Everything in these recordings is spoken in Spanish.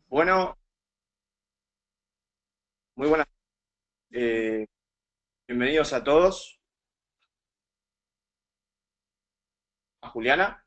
Bueno, muy buenas. eh, Bienvenidos a todos. A Juliana.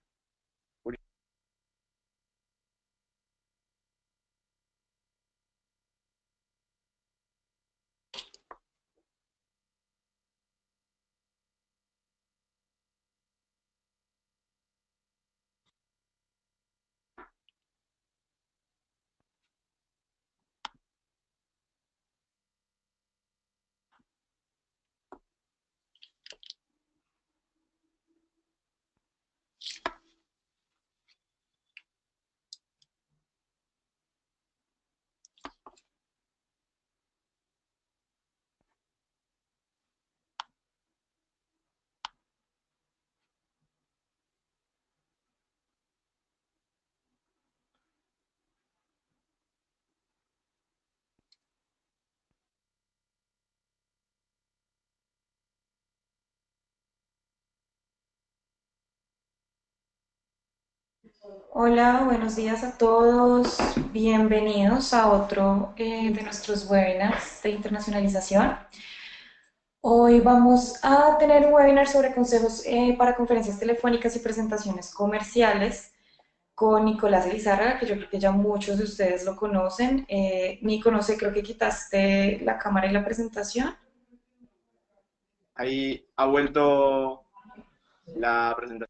Hola, buenos días a todos. Bienvenidos a otro de nuestros webinars de internacionalización. Hoy vamos a tener un webinar sobre consejos para conferencias telefónicas y presentaciones comerciales con Nicolás Elizárraga, que yo creo que ya muchos de ustedes lo conocen. Nico, no sé, creo que quitaste la cámara y la presentación. Ahí ha vuelto la presentación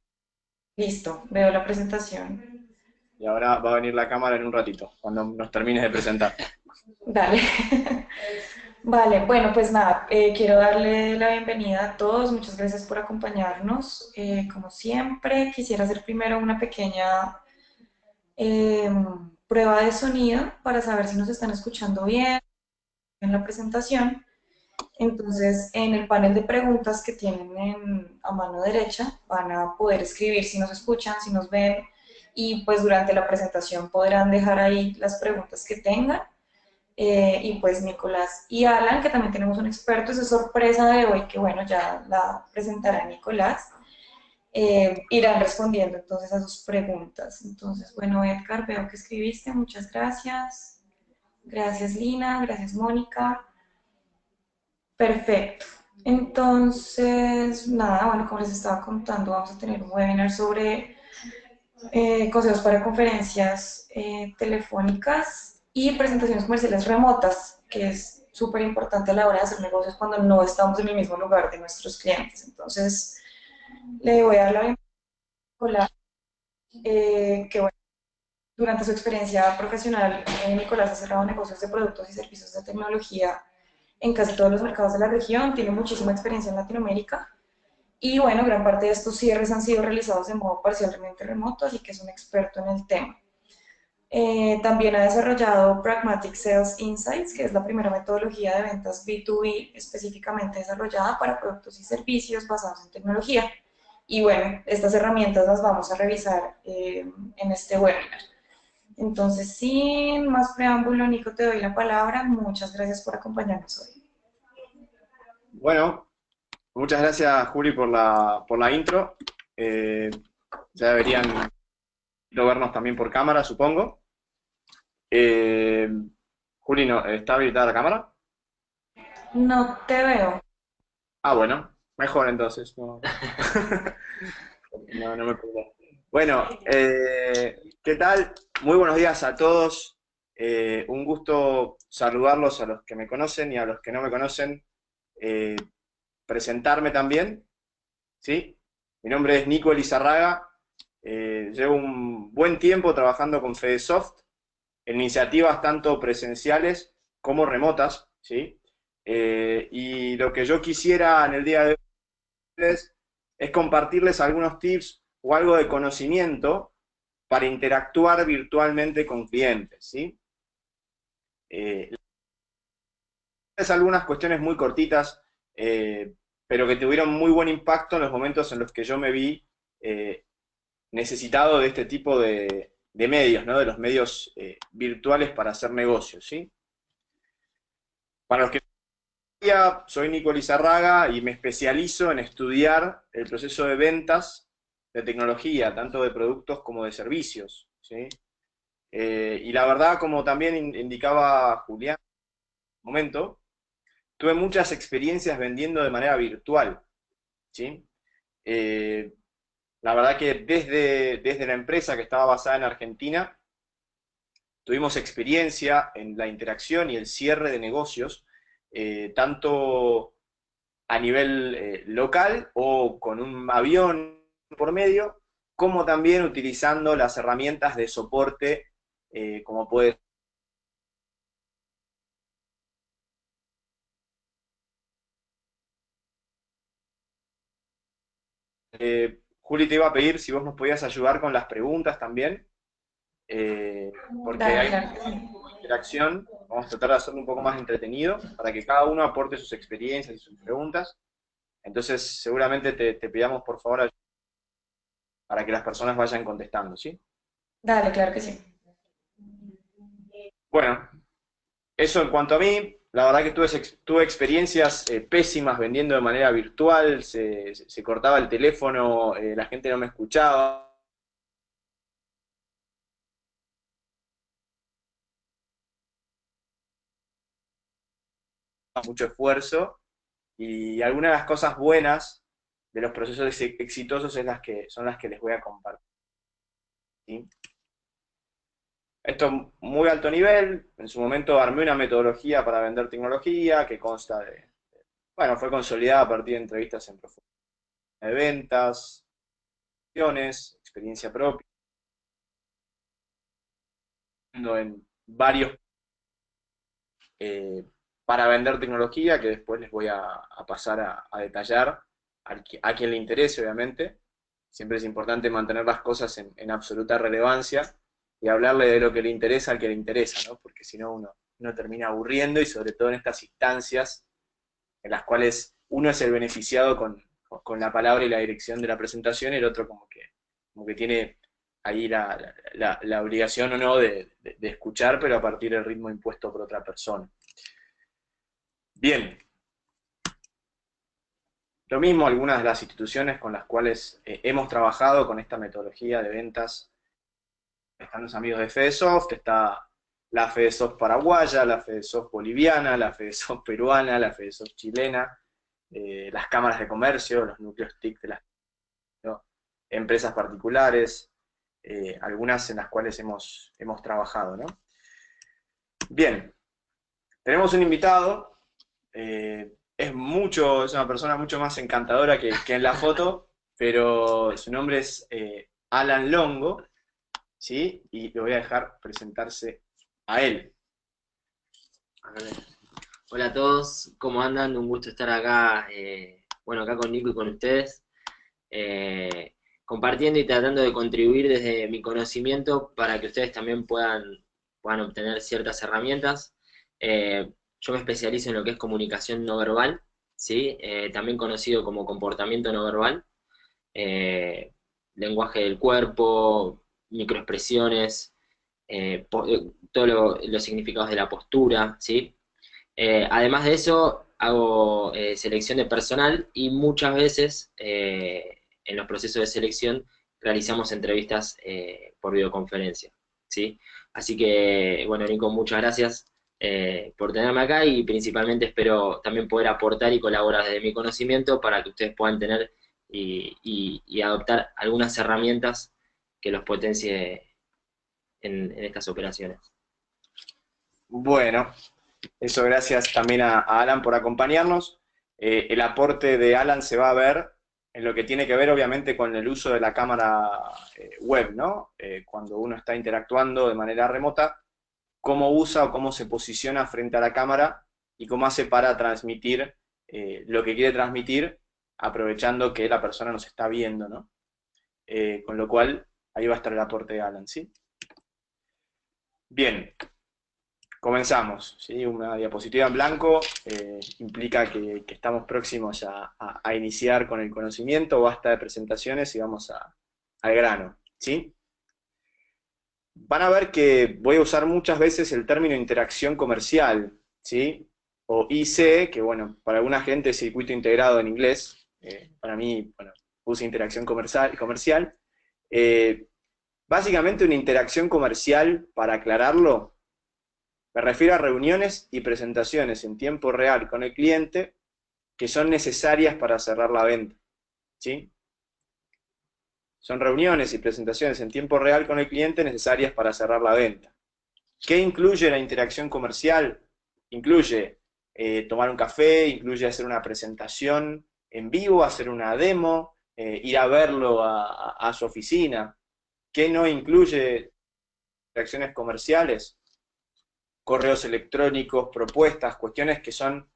Listo, veo la presentación. y ahora va a venir la cámara en un ratito, cuando nos termines de presentar. Dale. Vale, bueno, pues nada, quiero darle la bienvenida a todos. Muchas gracias por acompañarnos. Como siempre, quisiera hacer primero una pequeña eh, prueba de sonido para saber si nos están escuchando bien en la presentación. Entonces, en el panel de preguntas que tienen a mano derecha, van a poder escribir si nos escuchan, si nos ven, y pues durante la presentación podrán dejar ahí las preguntas que tengan. Y pues Nicolás y Alan, que también tenemos un experto, esa sorpresa de hoy, que bueno, ya la presentará Nicolás, irán respondiendo entonces a sus preguntas. Entonces, bueno, Edgar, veo que escribiste, muchas gracias. Gracias Lina, gracias Mónica. Perfecto. Entonces, nada, bueno, como les estaba contando, vamos a tener un webinar sobre consejos para conferencias telefónicas y presentaciones comerciales remotas, que es súper importante a la hora de hacer negocios cuando no estamos en el mismo lugar de nuestros clientes. Entonces, le voy a dar la bienvenida a Nicolás, que bueno, durante su experiencia profesional, Nicolás ha cerrado negocios de productos y servicios de tecnología en casi todos los mercados de la región, tiene muchísima experiencia en Latinoamérica y bueno, gran parte de estos cierres han sido realizados de modo parcialmente remoto, así que es un experto en el tema. También ha desarrollado Pragmatic Sales Insights, que es la primera metodología de ventas B2B específicamente desarrollada para productos y servicios basados en tecnología. Y bueno, estas herramientas las vamos a revisar en este webinar. Entonces, sin más preámbulo, Nico, te doy la palabra. Muchas gracias por acompañarnos hoy. Bueno, muchas gracias Juli por la intro. Eh, ya deberían vernos también por cámara, supongo. Eh, Juli, no, ¿está habilitada la cámara? No te veo. Ah, bueno, mejor entonces. No, no me preocupo. Bueno, ¿qué tal? Muy buenos días a todos. Un gusto saludarlos a los que me conocen y a los que no me conocen. Eh, Presentarme también, ¿sí? Mi nombre es Nico Elizarraga. Llevo un buen tiempo trabajando con Fedesoft en iniciativas tanto presenciales como remotas, ¿sí? Y lo que yo quisiera en el día de hoy es compartirles algunos tips o algo de conocimiento para interactuar virtualmente con clientes, ¿sí? Eh, es algunas cuestiones muy cortitas, pero que tuvieron muy buen impacto en los momentos en los que yo me vi eh, necesitado de este tipo de medios, ¿no? De los medios virtuales para hacer negocios, ¿sí? Para los que Soy Nico Lizarraga y me especializo en estudiar el proceso de ventas de tecnología, tanto de productos como de servicios, ¿sí? Y la verdad, como también indicaba Julián en un momento, tuve muchas experiencias vendiendo de manera virtual, ¿sí? Eh, la verdad que desde la empresa que estaba basada en Argentina, tuvimos experiencia en la interacción y el cierre de negocios, tanto a nivel local o con un avión por medio, como también utilizando las herramientas de soporte, como puede Juli, te iba a pedir si vos nos podías ayudar con las preguntas también, porque Dale, hay claro que sí. interacción, vamos a tratar de hacerlo un poco más entretenido, para que cada uno aporte sus experiencias y sus preguntas. Entonces, seguramente te pidamos por favor ayuda para que las personas vayan contestando, ¿sí? Dale, claro que sí. Bueno, eso en cuanto a mí, la verdad que tuve experiencias pésimas vendiendo de manera virtual, se cortaba el teléfono, la gente no me escuchaba, mucho esfuerzo, y algunas de las cosas buenas de los procesos exitosos son las que les voy a compartir, ¿sí? Esto muy alto nivel, en su momento armé una metodología para vender tecnología que consta bueno, fue consolidada a partir de entrevistas en profundidad de ventas, experiencia propia, en varios eh, para vender tecnología que después les voy a pasar a detallar a quien le interese, obviamente. Siempre es importante mantener las cosas en absoluta relevancia y hablarle de lo que le interesa al que le interesa, ¿no? Porque si no uno termina aburriendo y sobre todo en estas instancias en las cuales uno es el beneficiado con la palabra y la dirección de la presentación y el otro como que tiene ahí la obligación o no de escuchar, pero a partir del ritmo impuesto por otra persona. Bien, lo mismo algunas de las instituciones con las cuales hemos trabajado con esta metodología de ventas. Están los amigos de FedeSoft, está la FedeSoft paraguaya, la FedeSoft boliviana, la FedeSoft peruana, la FedeSoft chilena, las cámaras de comercio, los núcleos TIC de las, ¿no?, empresas particulares, algunas en las cuales hemos trabajado, ¿no? Bien, tenemos un invitado, es una persona mucho más encantadora que en la foto, pero su nombre es Alan Longo, ¿sí? Y lo voy a dejar presentarse a él. A ver. Hola a todos, ¿cómo andan? Un gusto estar acá, bueno, acá con Nico y con ustedes, compartiendo y tratando de contribuir desde mi conocimiento para que ustedes también puedan obtener ciertas herramientas. Yo me especializo en lo que es comunicación no verbal, ¿sí? También conocido como comportamiento no verbal, lenguaje del cuerpo, microexpresiones, todos los significados de la postura, ¿sí? Además de eso, hago selección de personal y muchas veces en los procesos de selección realizamos entrevistas por videoconferencia, ¿sí? Así que, bueno, Nico, muchas gracias por tenerme acá y principalmente espero también poder aportar y colaborar desde mi conocimiento para que ustedes puedan tener y adoptar algunas herramientas que los potencie en estas operaciones. Bueno, eso gracias también a Alan por acompañarnos. El aporte de Alan se va a ver en lo que tiene que ver obviamente con el uso de la cámara web, ¿no? Cuando uno está interactuando de manera remota, cómo usa o cómo se posiciona frente a la cámara y cómo hace para transmitir lo que quiere transmitir, aprovechando que la persona nos está viendo, ¿no? Con lo cual, ahí va a estar el aporte de Alan, ¿sí? Bien, comenzamos, ¿sí? Una diapositiva en blanco implica que estamos próximos a iniciar con el conocimiento, basta de presentaciones y vamos al grano, ¿sí? Van a ver que voy a usar muchas veces el término interacción comercial, ¿sí? o IC, que bueno, para alguna gente es circuito integrado en inglés, para mí, bueno, puse interacción comercial. Básicamente una interacción comercial, para aclararlo, me refiero a reuniones y presentaciones en tiempo real con el cliente que son necesarias para cerrar la venta, ¿sí? Son reuniones y presentaciones en tiempo real con el cliente necesarias para cerrar la venta. ¿Qué incluye la interacción comercial? Incluye tomar un café, incluye hacer una presentación en vivo, hacer una demo, ir a verlo a su oficina. ¿Qué no incluye interacciones comerciales? Correos electrónicos, propuestas, cuestiones que son,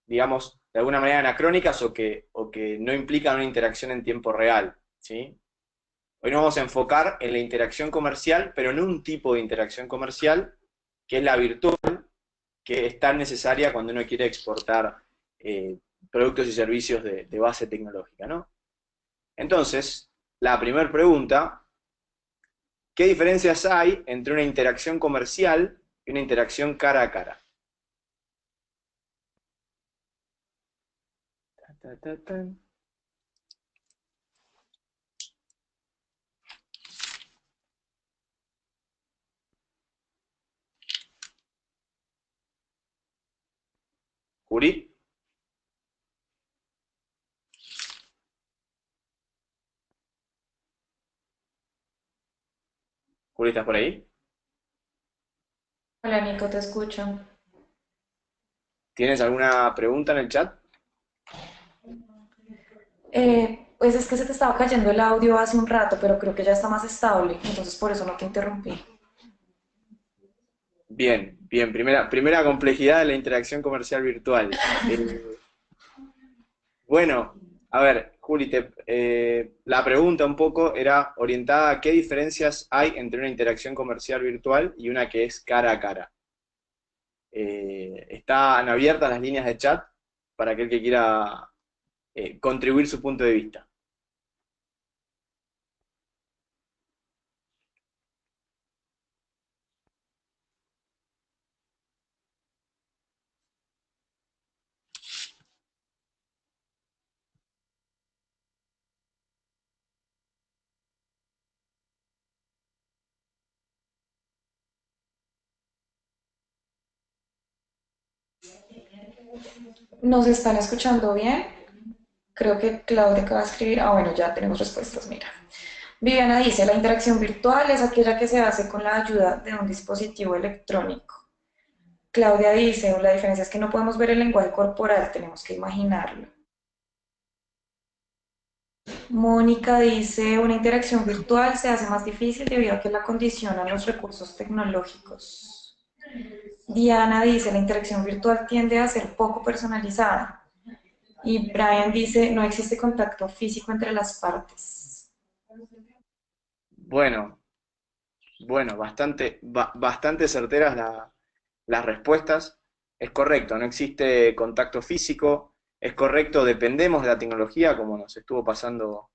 digamos, de alguna manera anacrónicas o que no implican una interacción en tiempo real, ¿sí? Hoy nos vamos a enfocar en la interacción comercial, pero en un tipo de interacción comercial, que es la virtual, que es tan necesaria cuando uno quiere exportar productos y servicios de base tecnológica, ¿no? Entonces, la primera pregunta: ¿qué diferencias hay entre una interacción comercial y una interacción cara a cara? Ta, ta, ta. ¿Juri? ¿Juri, estás por ahí? Hola Nico, te escucho. ¿Tienes alguna pregunta en el chat? Pues es que se te estaba cayendo el audio hace un rato, pero creo que ya está más estable, entonces por eso no te interrumpí. Bien, bien. Primera complejidad de la interacción comercial virtual. Bueno, a ver, Juli, la pregunta un poco era orientada a qué diferencias hay entre una interacción comercial virtual y una que es cara a cara. Están abiertas las líneas de chat para aquel que quiera contribuir su punto de vista. ¿Nos están escuchando bien? Creo que Claudia acaba de escribir. Ah, bueno, ya tenemos respuestas, mira. Viviana dice, la interacción virtual es aquella que se hace con la ayuda de un dispositivo electrónico. Claudia dice, la diferencia es que no podemos ver el lenguaje corporal, tenemos que imaginarlo. Mónica dice, una interacción virtual se hace más difícil debido a que la condicionan los recursos tecnológicos. Diana dice, la interacción virtual tiende a ser poco personalizada. Y Brian dice, no existe contacto físico entre las partes. Bueno, bueno, bastante certeras las respuestas. Es correcto, no existe contacto físico. Es correcto, dependemos de la tecnología, como nos estuvo pasando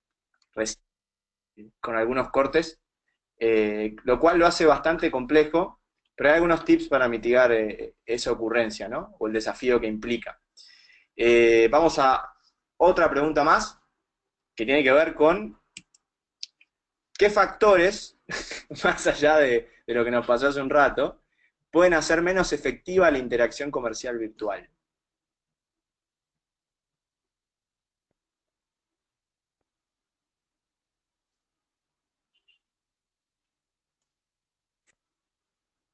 recién con algunos cortes, lo cual lo hace bastante complejo, pero hay algunos tips para mitigar esa ocurrencia, ¿no? O el desafío que implica. Vamos a otra pregunta más, que tiene que ver con qué factores, más allá de lo que nos pasó hace un rato, pueden hacer menos efectiva la interacción comercial virtual.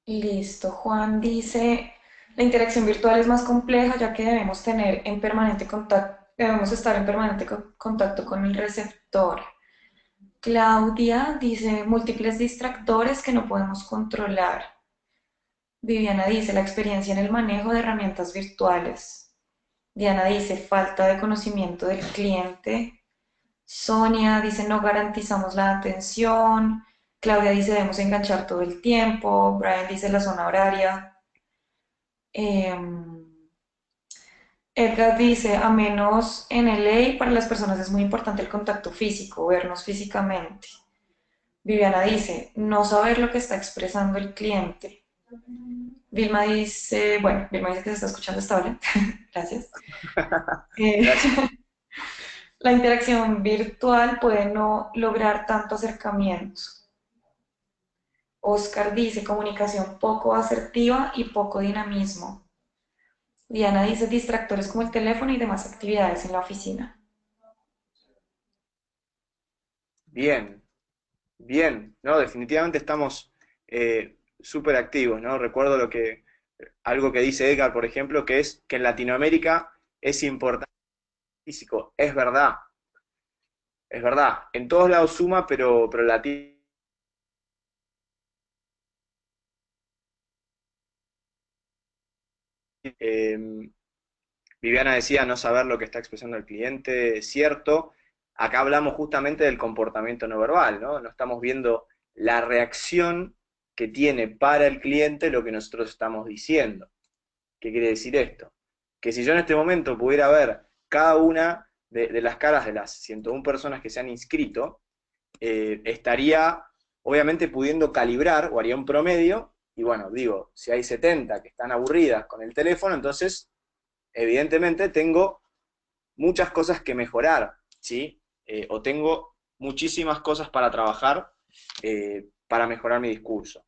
Listo, Juan dice, la interacción virtual es más compleja ya que debemos tener en permanente contacto, debemos estar en permanente contacto con el receptor. Claudia dice, múltiples distractores que no podemos controlar. Viviana dice, la experiencia en el manejo de herramientas virtuales. Diana dice, falta de conocimiento del cliente. Sonia dice, no garantizamos la atención. Claudia dice, debemos enganchar todo el tiempo. Brian dice, la zona horaria. Edgar dice, a menos en LA, para las personas es muy importante el contacto físico, vernos físicamente. Viviana dice, no saber lo que está expresando el cliente. Vilma dice que se está escuchando estable. Gracias. Eh, Gracias. la interacción virtual puede no lograr tanto acercamiento. Oscar dice comunicación poco asertiva y poco dinamismo. Diana dice distractores como el teléfono y demás actividades en la oficina. Bien, bien, ¿no? Definitivamente estamos súper activos, ¿no? Recuerdo algo que dice Edgar, por ejemplo, que es que en Latinoamérica es importante el físico. Es verdad, es verdad. En todos lados suma, pero eh, Viviana decía no saber lo que está expresando el cliente, es cierto. Acá hablamos justamente del comportamiento no verbal, ¿no? No estamos viendo la reacción que tiene para el cliente lo que nosotros estamos diciendo. ¿Qué quiere decir esto? Que si yo en este momento pudiera ver cada una de las caras de las 101 personas que se han inscrito, estaría obviamente pudiendo calibrar o haría un promedio, y bueno, digo, si hay 70 que están aburridas con el teléfono, entonces evidentemente tengo muchas cosas que mejorar, ¿sí? O tengo muchísimas cosas para trabajar para mejorar mi discurso.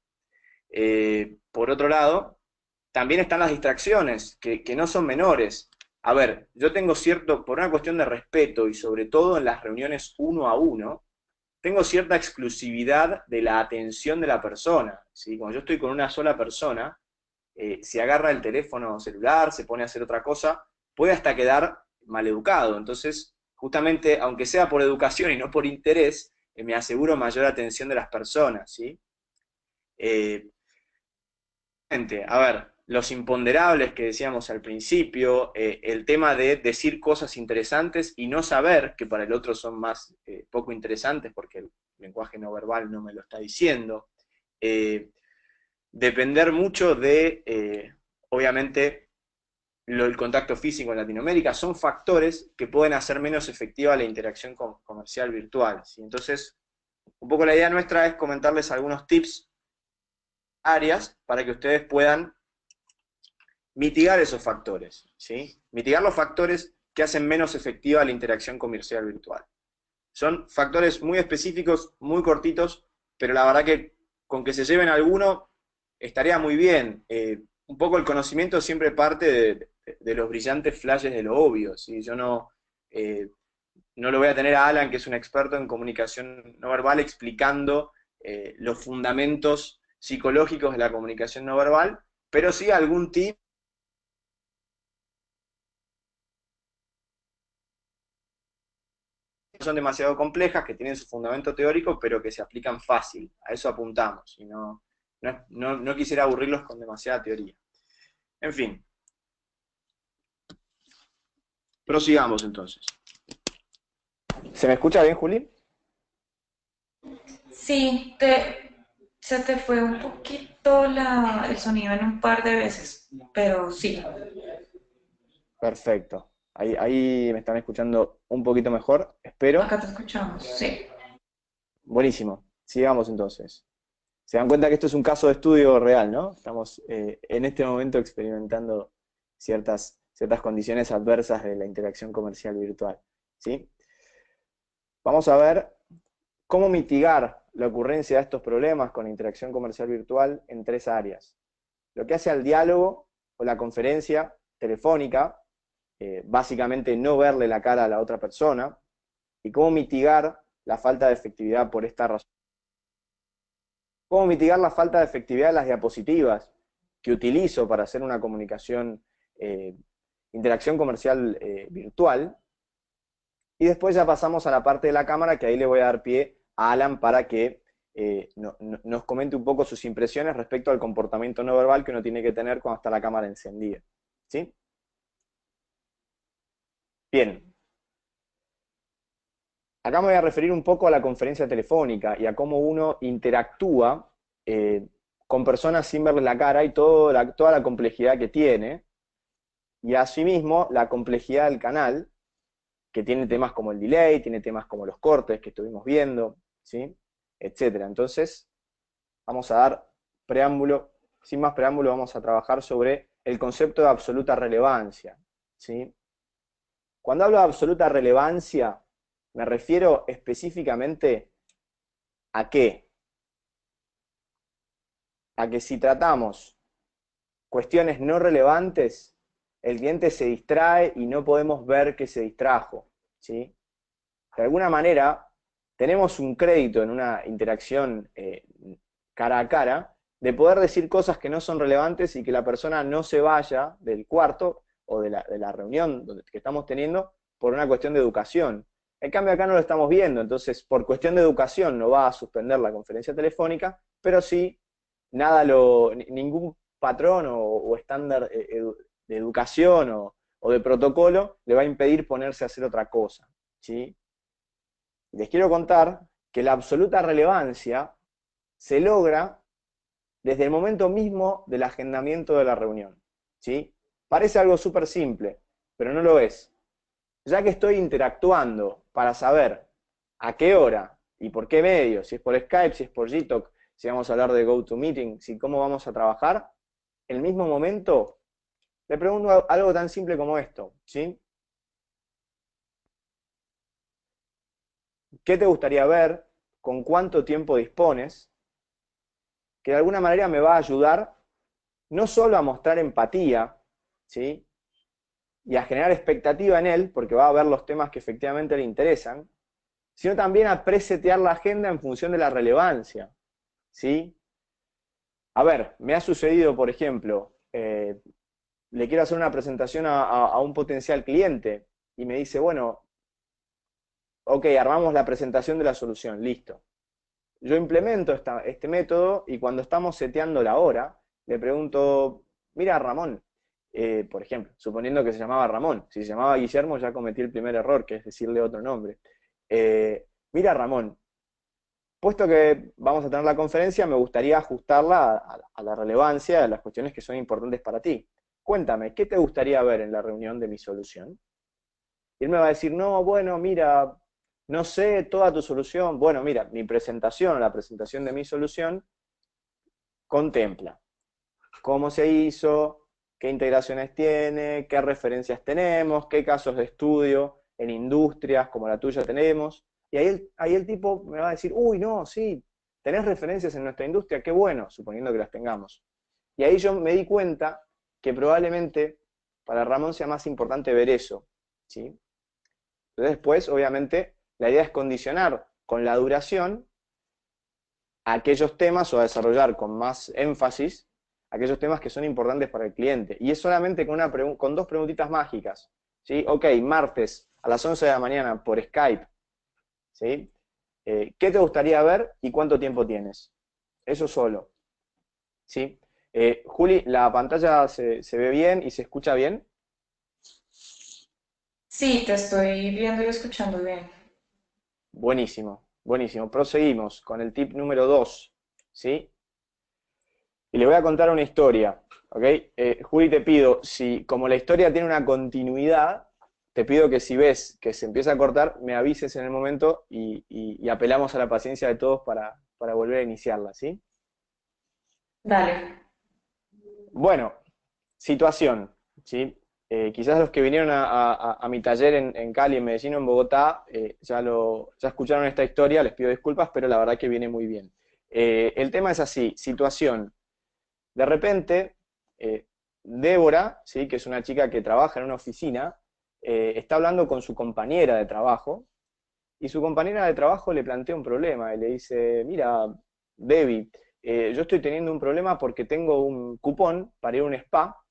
Por otro lado, también están las distracciones, que no son menores. A ver, yo tengo cierto, por una cuestión de respeto y sobre todo en las reuniones uno a uno, tengo cierta exclusividad de la atención de la persona, ¿sí? Cuando yo estoy con una sola persona, si agarra el teléfono celular, se pone a hacer otra cosa, puede hasta quedar maleducado. Entonces, justamente, aunque sea por educación y no por interés, me aseguro mayor atención de las personas, ¿sí? Eh, a ver, los imponderables que decíamos al principio, el tema de decir cosas interesantes y no saber que para el otro son más poco interesantes porque el lenguaje no verbal no me lo está diciendo. Eh, Depender mucho de, obviamente, el contacto físico en Latinoamérica, son factores que pueden hacer menos efectiva la interacción comercial virtual, ¿sí? Entonces, un poco la idea nuestra es comentarles algunos tips, áreas, para que ustedes puedan mitigar esos factores, ¿sí? Mitigar los factores que hacen menos efectiva la interacción comercial virtual. Son factores muy específicos, muy cortitos, pero la verdad que con que se lleven alguno estaría muy bien. Un poco el conocimiento siempre parte de los brillantes flashes de lo obvio, ¿sí? Yo no lo voy a tener a Alan, que es un experto en comunicación no verbal, explicando los fundamentos psicológicos de la comunicación no verbal, pero sí algún tip que son demasiado complejas, que tienen su fundamento teórico, pero que se aplican fácil. A eso apuntamos. Y no quisiera aburrirlos con demasiada teoría. En fin, prosigamos entonces. ¿Se me escucha bien, Juli? Sí, se te fue un poquito el sonido en un par de veces, pero sí, Perfecto. Ahí me están escuchando un poquito mejor, espero. acá te escuchamos, sí. Buenísimo. Sigamos entonces. Se dan cuenta que esto es un caso de estudio real, ¿no? Estamos en este momento experimentando ciertas condiciones adversas de la interacción comercial virtual, ¿sí? Vamos a ver cómo mitigar la ocurrencia de estos problemas con la interacción comercial virtual en tres áreas. Lo que hace al diálogo o la conferencia telefónica, básicamente no verle la cara a la otra persona, y cómo mitigar la falta de efectividad por esta razón. Cómo mitigar la falta de efectividad de las diapositivas que utilizo para hacer una comunicación, interacción comercial virtual. Y después ya pasamos a la parte de la cámara, que ahí le voy a dar pie a Alan para que nos comente un poco sus impresiones respecto al comportamiento no verbal que uno tiene que tener cuando está la cámara encendida. ¿Sí? Bien. Acá me voy a referir un poco a la conferencia telefónica y a cómo uno interactúa con personas sin verle la cara y toda la complejidad que tiene, y asimismo la complejidad del canal, que tiene temas como el delay, tiene temas como los cortes que estuvimos viendo, ¿sí? Etcétera. Entonces, vamos a dar preámbulo sin más preámbulo, vamos a trabajar sobre el concepto de absoluta relevancia, ¿sí? Cuando hablo de absoluta relevancia, me refiero específicamente ¿a qué? A que si tratamos cuestiones no relevantes, el cliente se distrae y no podemos ver que se distrajo, ¿sí? De alguna manera, tenemos un crédito en una interacción cara a cara de poder decir cosas que no son relevantes y que la persona no se vaya del cuarto o de la reunión que estamos teniendo por una cuestión de educación. En cambio acá no lo estamos viendo, entonces por cuestión de educación no va a suspender la conferencia telefónica, pero sí ningún patrón o estándar de educación o de protocolo le va a impedir ponerse a hacer otra cosa, ¿sí? Les quiero contar que la absoluta relevancia se logra desde el momento mismo del agendamiento de la reunión, ¿sí? Parece algo súper simple, pero no lo es. Ya que estoy interactuando para saber a qué hora y por qué medio, si es por Skype, si es por Gtalk, si vamos a hablar de GoToMeeting, si cómo vamos a trabajar, en el mismo momento le pregunto algo tan simple como esto, ¿sí? ¿Qué te gustaría ver? ¿Con cuánto tiempo dispones? Que de alguna manera me va a ayudar no solo a mostrar empatía, ¿sí? Y a generar expectativa en él, porque va a ver los temas que efectivamente le interesan, sino también a presetear la agenda en función de la relevancia, ¿sí? A ver, me ha sucedido, por ejemplo, le quiero hacer una presentación a un potencial cliente y me dice, bueno, ok, armamos la presentación de la solución, listo. Yo implemento este método y cuando estamos seteando la hora, le pregunto, mira Ramón, por ejemplo, suponiendo que se llamaba Ramón, si se llamaba Guillermo ya cometí el primer error, que es decirle otro nombre. Mira Ramón, puesto que vamos a tener la conferencia, me gustaría ajustarla a la relevancia de las cuestiones que son importantes para ti. Cuéntame, ¿qué te gustaría ver en la reunión de mi solución? Y él me va a decir, no, bueno, mira, no sé toda tu solución. Bueno, mira, mi presentación, la presentación de mi solución, contempla cómo se hizo, qué integraciones tiene, qué referencias tenemos, qué casos de estudio en industrias como la tuya tenemos. Y ahí el tipo me va a decir, uy, no, sí, tenés referencias en nuestra industria, qué bueno, suponiendo que las tengamos. Y ahí yo me di cuenta que probablemente para Ramón sea más importante ver eso, ¿sí? Entonces después, obviamente, la idea es condicionar con la duración a aquellos temas o a desarrollar con más énfasis aquellos temas que son importantes para el cliente. Y es solamente con dos preguntitas mágicas, ¿sí? Ok, martes a las 11 de la mañana por Skype, ¿sí? ¿Qué te gustaría ver y cuánto tiempo tienes? Eso solo, ¿sí? Juli, ¿la pantalla se ve bien y se escucha bien? Sí, te estoy viendo y escuchando bien. Buenísimo, buenísimo. Proseguimos con el tip número 2, ¿sí? Y le voy a contar una historia, ¿ok? Juli, te pido, si como la historia tiene una continuidad, te pido que si ves que se empieza a cortar, me avises en el momento y apelamos a la paciencia de todos para volver a iniciarla, ¿sí? Dale. Bueno, situación, ¿sí? Quizás los que vinieron a mi taller en Cali, en Medellín o en Bogotá, ya escucharon esta historia, les pido disculpas, pero la verdad que viene muy bien. El tema es así, situación. De repente, Débora, ¿sí? Que es una chica que trabaja en una oficina, está hablando con su compañera de trabajo, y su compañera de trabajo le plantea un problema, y le dice, mira, Debbie, yo estoy teniendo un problema porque tengo un cupón para ir a un spa,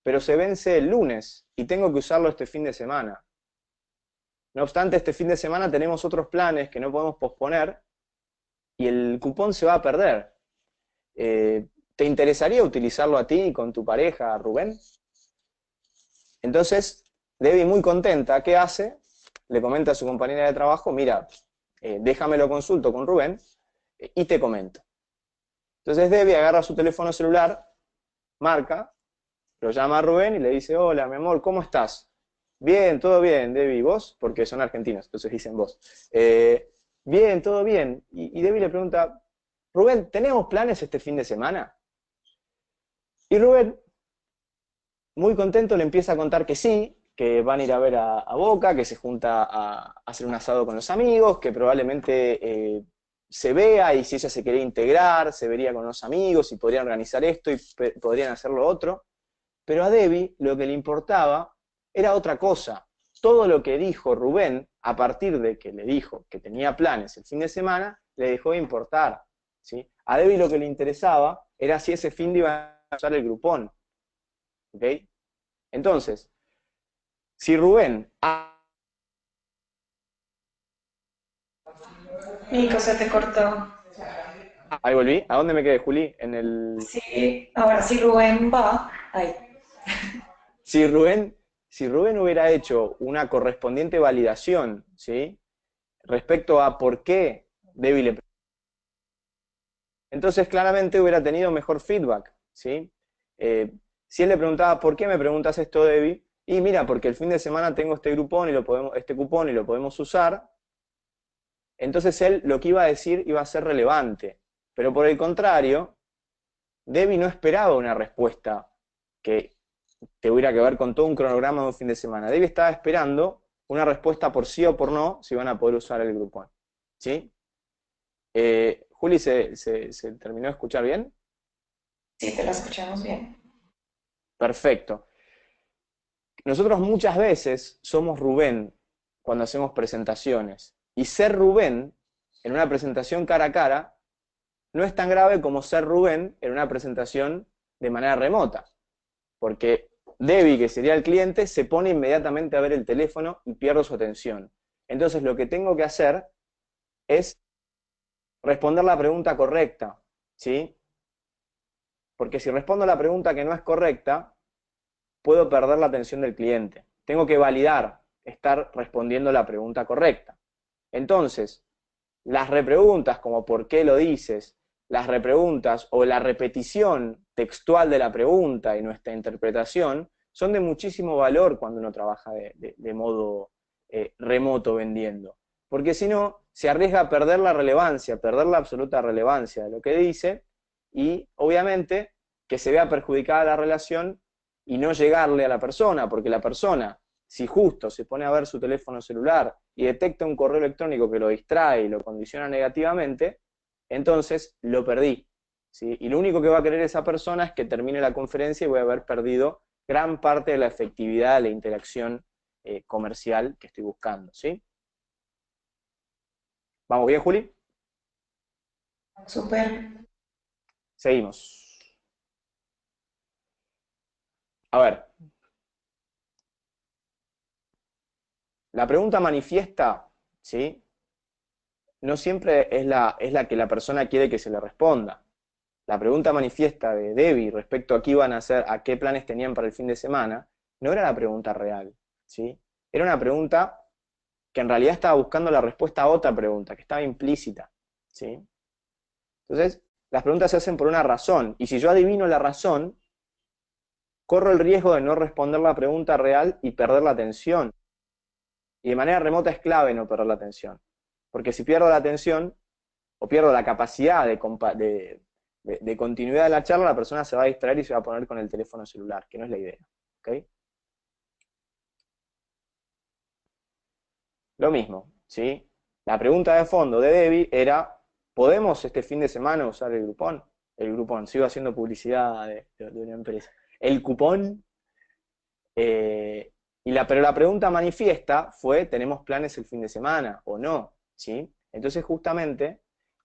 pero se vence el lunes, y tengo que usarlo este fin de semana. No obstante, este fin de semana tenemos otros planes que no podemos posponer, y el cupón se va a perder. ¿Te interesaría utilizarlo a ti y con tu pareja, Rubén? Entonces, Debbie, muy contenta, ¿qué hace? Le comenta a su compañera de trabajo, mira, déjamelo consulto con Rubén y te comento. Entonces Debbie agarra su teléfono celular, marca, lo llama a Rubén y le dice, hola, mi amor, ¿cómo estás? Bien, todo bien, Debbie, ¿vos? Porque son argentinos, entonces dicen vos. Bien, todo bien. Y Debbie le pregunta, Rubén, ¿tenemos planes este fin de semana? Y Rubén, muy contento, le empieza a contar que sí, que van a ir a ver a Boca, que se junta a hacer un asado con los amigos, que probablemente se vea y si ella se quería integrar, se vería con los amigos y podrían organizar esto y podrían hacer lo otro. Pero a Debbie lo que le importaba era otra cosa. Todo lo que dijo Rubén, a partir de que le dijo que tenía planes el fin de semana, le dejó de importar, ¿sí? A Debbie lo que le interesaba era si ese fin de iba a usar el grupón. ¿Ok? Entonces, si Rubén... Nico, se te cortó. Ahí volví. ¿A dónde me quedé, Juli? En el... Sí, ahora si Rubén va, ahí. Si Rubén, si Rubén hubiera hecho una correspondiente validación, ¿sí? Respecto a por qué Debbie le... Entonces claramente hubiera tenido mejor feedback, ¿sí? Si él le preguntaba, ¿por qué me preguntas esto, Debbie? Y mira, porque el fin de semana tengo este grupón y este cupón y lo podemos usar. Entonces él lo que iba a decir iba a ser relevante. Pero por el contrario, Debbie no esperaba una respuesta que tuviera que ver con todo un cronograma de un fin de semana. Debbie estaba esperando una respuesta por sí o por no si van a poder usar el grupón. ¿Sí? Juli, ¿se terminó de escuchar bien? Sí, te la escuchamos bien. Perfecto. Nosotros muchas veces somos Rubén cuando hacemos presentaciones. Y ser Rubén en una presentación cara a cara no es tan grave como ser Rubén en una presentación de manera remota. Porque Debbie, que sería el cliente, se pone inmediatamente a ver el teléfono y pierde su atención. Entonces lo que tengo que hacer es responder la pregunta correcta, ¿sí? Porque si respondo la pregunta que no es correcta, puedo perder la atención del cliente. Tengo que validar, estar respondiendo la pregunta correcta. Entonces, las repreguntas como ¿por qué lo dices? Las repreguntas o la repetición textual de la pregunta y nuestra interpretación son de muchísimo valor cuando uno trabaja de modo remoto vendiendo. Porque si no, se arriesga a perder la relevancia, perder la absoluta relevancia de lo que dice y obviamente que se vea perjudicada la relación y no llegarle a la persona, porque la persona, si justo se pone a ver su teléfono celular y detecta un correo electrónico que lo distrae y lo condiciona negativamente, entonces lo perdí, ¿sí? Y lo único que va a querer esa persona es que termine la conferencia y voy a haber perdido gran parte de la efectividad de la interacción comercial que estoy buscando, ¿sí? ¿Vamos bien, Juli? Súper. Seguimos. A ver, la pregunta manifiesta, ¿sí? No siempre es la que la persona quiere que se le responda. La pregunta manifiesta de Debbie respecto a qué iban a hacer, a qué planes tenían para el fin de semana, no era la pregunta real, ¿sí? Era una pregunta que en realidad estaba buscando la respuesta a otra pregunta, que estaba implícita, ¿sí? Entonces, las preguntas se hacen por una razón, y si yo adivino la razón, corro el riesgo de no responder la pregunta real y perder la atención. Y de manera remota es clave no perder la atención, porque si pierdo la atención, o pierdo la capacidad de continuidad de la charla, la persona se va a distraer y se va a poner con el teléfono celular, que no es la idea. ¿Okay? Lo mismo, ¿sí? La pregunta de fondo de Debbie era, ¿podemos este fin de semana usar el grupón? El grupón, sigo haciendo publicidad de una empresa. El cupón, pero la pregunta manifiesta fue, ¿tenemos planes el fin de semana o no? ¿Sí? Entonces justamente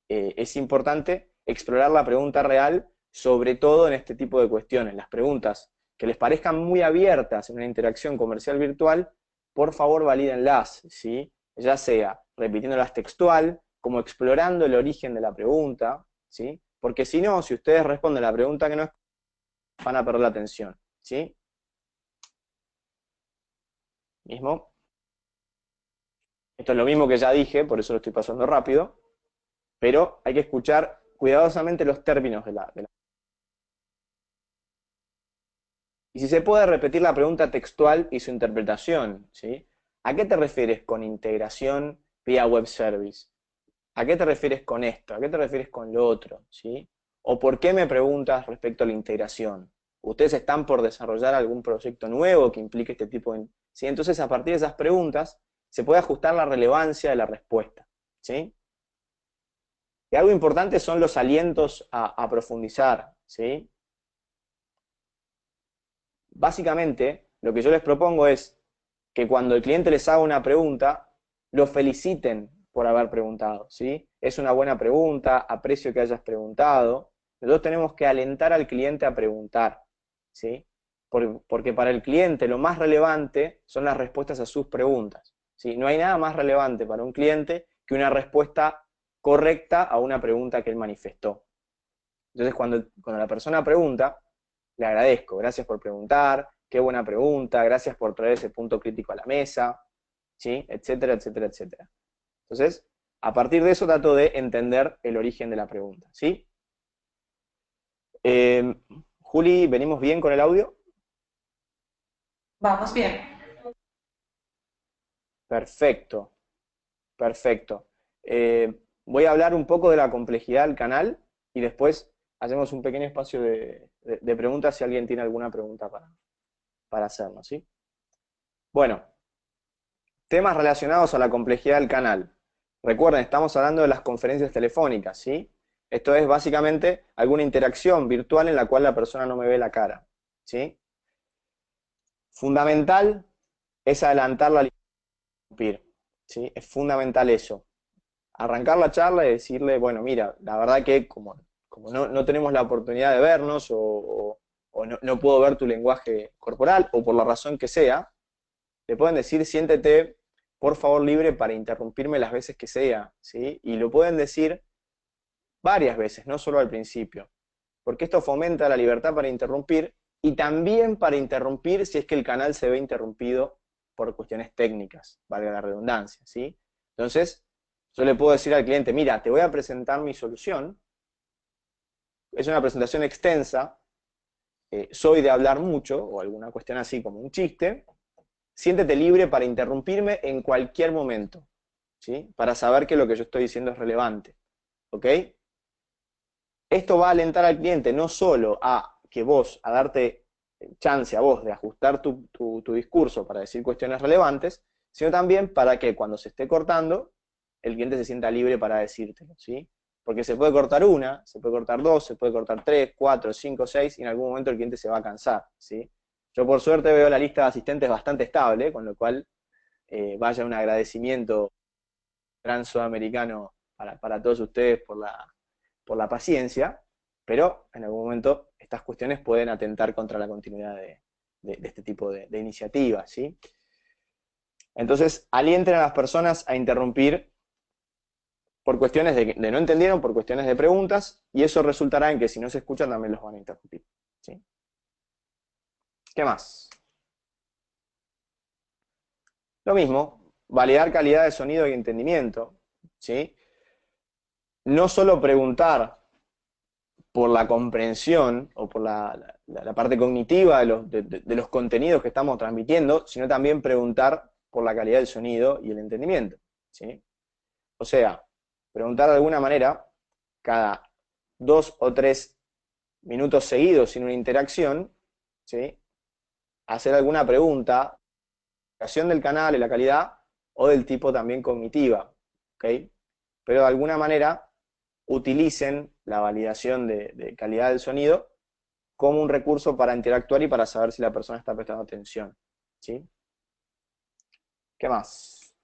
es importante explorar la pregunta real, sobre todo en este tipo de cuestiones. Las preguntas que les parezcan muy abiertas en una interacción comercial virtual, por favor valídenlas, ¿sí? Ya sea repitiéndolas textual, como explorando el origen de la pregunta, ¿sí? Porque si no, si ustedes responden la pregunta que no es, van a perder la atención, ¿sí? Mismo. Esto es lo mismo que ya dije, por eso lo estoy pasando rápido, pero hay que escuchar cuidadosamente los términos de la... Y si se puede repetir la pregunta textual y su interpretación, ¿sí? ¿A qué te refieres con integración vía web service? ¿A qué te refieres con esto? ¿A qué te refieres con lo otro? ¿Sí? ¿O por qué me preguntas respecto a la integración? ustedes están por desarrollar algún proyecto nuevo que implique este tipo de... ¿sí? Entonces, a partir de esas preguntas, se puede ajustar la relevancia de la respuesta, ¿sí? Y algo importante son los alientos a profundizar, ¿sí? Básicamente, lo que yo les propongo es que cuando el cliente les haga una pregunta, lo feliciten por haber preguntado, ¿sí? Es una buena pregunta, aprecio que hayas preguntado. Nosotros tenemos que alentar al cliente a preguntar, ¿sí? Porque para el cliente lo más relevante son las respuestas a sus preguntas, ¿sí? No hay nada más relevante para un cliente que una respuesta correcta a una pregunta que él manifestó. Entonces, cuando la persona pregunta, le agradezco, gracias por preguntar, qué buena pregunta, gracias por traer ese punto crítico a la mesa, ¿sí? Etcétera, etcétera, etcétera. Entonces, a partir de eso trato de entender el origen de la pregunta, ¿sí? Juli, ¿venimos bien con el audio? Vamos bien. Perfecto, perfecto. Voy a hablar un poco de la complejidad del canal y después hacemos un pequeño espacio de preguntas si alguien tiene alguna pregunta para hacernos, ¿sí? Bueno, temas relacionados a la complejidad del canal. Recuerden, estamos hablando de las conferencias telefónicas, ¿sí? Esto es básicamente alguna interacción virtual en la cual la persona no me ve la cara, ¿sí? Fundamental es adelantar la interrumpir, ¿sí? Es fundamental eso. Arrancar la charla y decirle, bueno, mira, la verdad que como no tenemos la oportunidad de vernos o no puedo ver tu lenguaje corporal o por la razón que sea, le pueden decir, siéntete, por favor, libre para interrumpirme las veces que sea, ¿sí? Y lo pueden decir varias veces, no solo al principio, porque esto fomenta la libertad para interrumpir y también para interrumpir si es que el canal se ve interrumpido por cuestiones técnicas, valga la redundancia, ¿sí? Entonces, yo le puedo decir al cliente, mira, te voy a presentar mi solución, es una presentación extensa, soy de hablar mucho, o alguna cuestión así como un chiste, siéntete libre para interrumpirme en cualquier momento, ¿sí? Para saber que lo que yo estoy diciendo es relevante, ¿ok? Esto va a alentar al cliente no solo a darte chance a vos de ajustar tu discurso para decir cuestiones relevantes, sino también para que cuando se esté cortando, el cliente se sienta libre para decírtelo, ¿sí? Porque se puede cortar una, se puede cortar dos, se puede cortar tres, cuatro, cinco, seis, y en algún momento el cliente se va a cansar, ¿sí? Yo por suerte veo la lista de asistentes bastante estable, con lo cual vaya un agradecimiento gran sudamericano para todos ustedes por la paciencia, pero en algún momento estas cuestiones pueden atentar contra la continuidad de este tipo de iniciativas, ¿sí? Entonces, alienten a las personas a interrumpir por cuestiones de no entendieron, por cuestiones de preguntas, y eso resultará en que si no se escuchan también los van a interrumpir, ¿sí? ¿Qué más? Lo mismo, validar calidad de sonido y entendimiento, ¿sí? No solo preguntar por la comprensión o por la parte cognitiva de los contenidos que estamos transmitiendo, sino también preguntar por la calidad del sonido y el entendimiento, ¿sí? O sea, preguntar de alguna manera, cada 2 o 3 minutos seguidos sin una interacción, ¿sí? Hacer alguna pregunta, la del canal y la calidad, o del tipo también cognitiva, ¿ok? Pero de alguna manera utilicen la validación de calidad del sonido como un recurso para interactuar y para saber si la persona está prestando atención, ¿sí? ¿Qué más?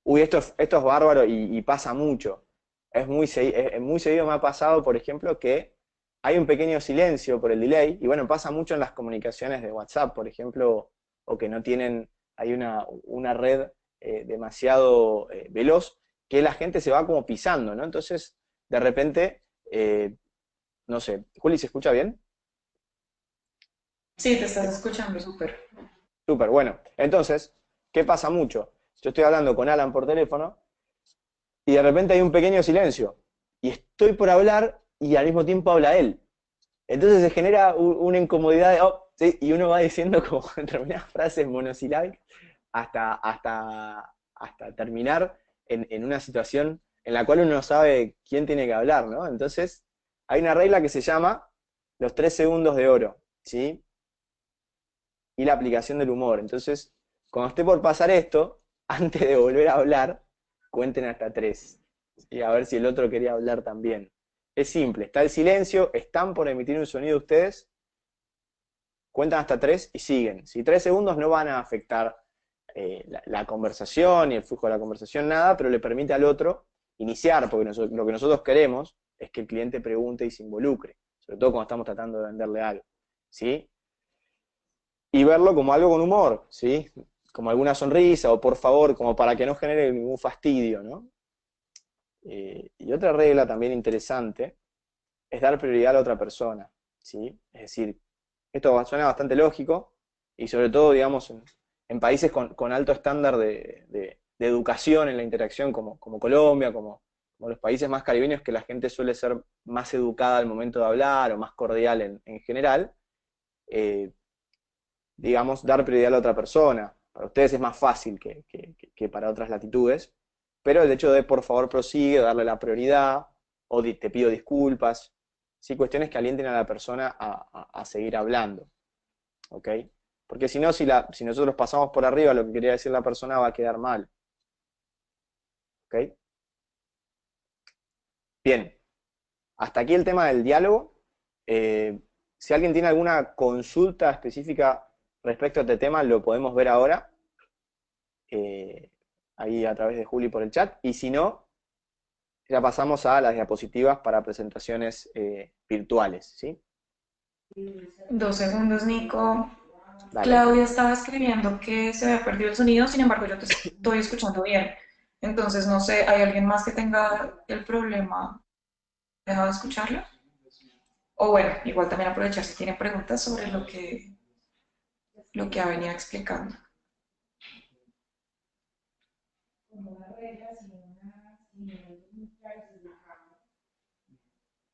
Uy, esto es bárbaro y pasa mucho. Muy seguido me ha pasado, por ejemplo, que hay un pequeño silencio por el delay, y bueno, pasa mucho en las comunicaciones de WhatsApp, por ejemplo, o que no tienen, hay una red demasiado veloz, que la gente se va como pisando, ¿no? Entonces, de repente, no sé, Juli, ¿se escucha bien? Sí, te estás escuchando súper. Súper, bueno. Entonces, ¿qué pasa mucho? Yo estoy hablando con Alan por teléfono y de repente hay un pequeño silencio. Y estoy por hablar y al mismo tiempo habla él. Entonces se genera una incomodidad de, oh, ¿sí? Y uno va diciendo como determinadas frases monosilábicas hasta terminar en una situación en la cual uno no sabe quién tiene que hablar, ¿no? Entonces, hay una regla que se llama los 3 segundos de oro, ¿sí? Y la aplicación del humor. Entonces, cuando esté por pasar esto, antes de volver a hablar, cuenten hasta 3. Y a ver si el otro quería hablar también. Es simple, está el silencio, están por emitir un sonido ustedes, cuentan hasta 3 y siguen. Si 3 segundos no van a afectar la conversación y el flujo de la conversación, nada, pero le permite al otro iniciar, porque lo que nosotros queremos es que el cliente pregunte y se involucre, sobre todo cuando estamos tratando de venderle algo, ¿sí? Y verlo como algo con humor, ¿sí? Como alguna sonrisa, o por favor, como para que no genere ningún fastidio, ¿no? Y otra regla también interesante es dar prioridad a la otra persona, ¿sí? Es decir, esto suena bastante lógico, y sobre todo, digamos, en países con alto estándar de educación en la interacción, como Colombia, como los países más caribeños, que la gente suele ser más educada al momento de hablar, o más cordial en general, digamos, dar prioridad a la otra persona. Para ustedes es más fácil que para otras latitudes, pero el hecho de por favor prosigue, darle la prioridad, o te pido disculpas, ¿sí? Cuestiones que alienten a la persona a seguir hablando, ¿ok? Porque si no, si nosotros pasamos por arriba lo que quería decir la persona, va a quedar mal, ¿ok? Bien, hasta aquí el tema del diálogo. Si alguien tiene alguna consulta específica respecto a este tema, lo podemos ver ahora, ahí a través de Juli por el chat, y si no, ya pasamos a las diapositivas para presentaciones virtuales, ¿sí? 2 segundos, Nico. Dale. Claudia estaba escribiendo que se había perdido el sonido, sin embargo yo te estoy escuchando bien. Entonces, no sé, ¿hay alguien más que tenga el problema? ¿Dejado de escucharlo? O bueno, igual también aprovechar si tiene preguntas sobre lo que ha venido explicando.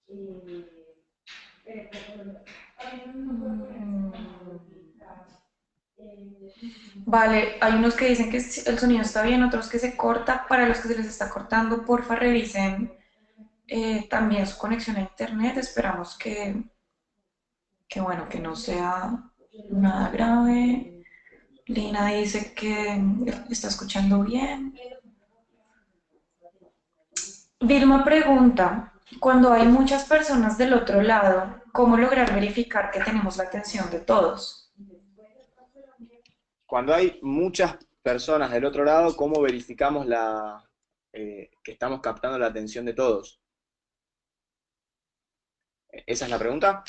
Mm, Vale, hay unos que dicen que el sonido está bien, otros que se corta. Para los que se les está cortando, porfa revisen también su conexión a internet. Esperamos que bueno, que no sea nada grave. Lina dice que está escuchando bien. Vilma pregunta, cuando hay muchas personas del otro lado, ¿cómo lograr verificar que tenemos la atención de todos? Cuando hay muchas personas del otro lado, ¿cómo verificamos que estamos captando la atención de todos? ¿Esa es la pregunta?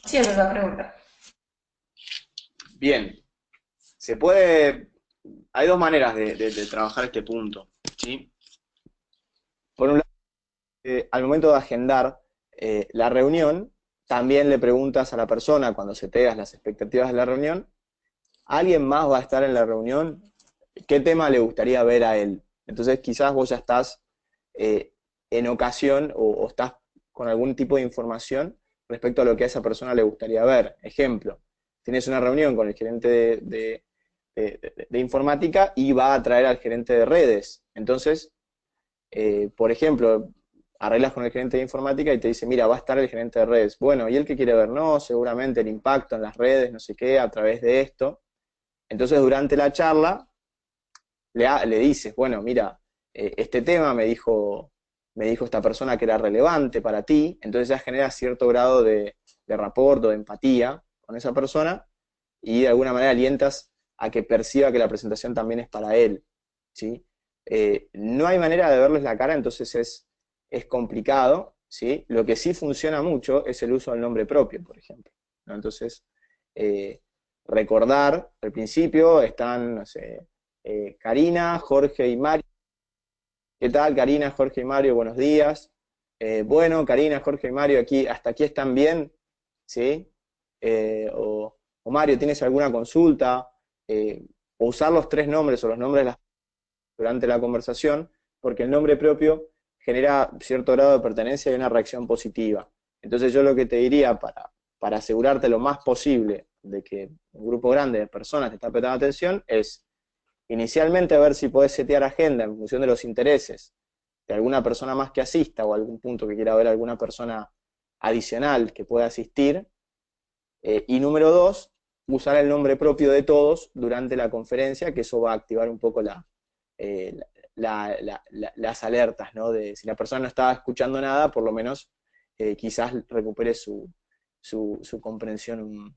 Sí, esa es la pregunta. Bien, hay dos maneras de trabajar este punto, ¿sí? Por un lado, al momento de agendar la reunión, también le preguntas a la persona, cuando se te das las expectativas de la reunión, ¿alguien más va a estar en la reunión? ¿Qué tema le gustaría ver a él? Entonces quizás vos ya estás en ocasión o estás con algún tipo de información respecto a lo que a esa persona le gustaría ver. Ejemplo, tienes una reunión con el gerente de informática y va a traer al gerente de redes. Entonces, por ejemplo, arreglas con el gerente de informática y te dice, mira, va a estar el gerente de redes. Bueno, ¿y él qué quiere ver? No, seguramente el impacto en las redes, no sé qué, a través de esto. Entonces, durante la charla, le dices, bueno, mira, este tema me dijo esta persona que era relevante para ti, entonces ya genera cierto grado de rapport o de empatía con esa persona, y de alguna manera alientas a que perciba que la presentación también es para él, ¿sí? No hay manera de verles la cara, entonces es complicado, ¿sí? Lo que sí funciona mucho es el uso del nombre propio, por ejemplo, ¿no? Entonces, recordar, al principio están, no sé, Karina, Jorge y Mario. ¿Qué tal, Karina, Jorge y Mario? Buenos días. Bueno, Karina, Jorge y Mario, hasta aquí están bien, ¿sí? O Mario, ¿tienes alguna consulta? O usar los 3 nombres o los nombres durante la conversación, porque el nombre propio genera cierto grado de pertenencia y una reacción positiva. Entonces yo lo que te diría para asegurarte lo más posible de que un grupo grande de personas te está prestando atención es inicialmente ver si podés setear agenda en función de los intereses de alguna persona más que asista o algún punto que quiera ver alguna persona adicional que pueda asistir. Y número 2, usar el nombre propio de todos durante la conferencia, que eso va a activar un poco las alertas, ¿no? De si la persona no estaba escuchando nada, por lo menos quizás recupere su comprensión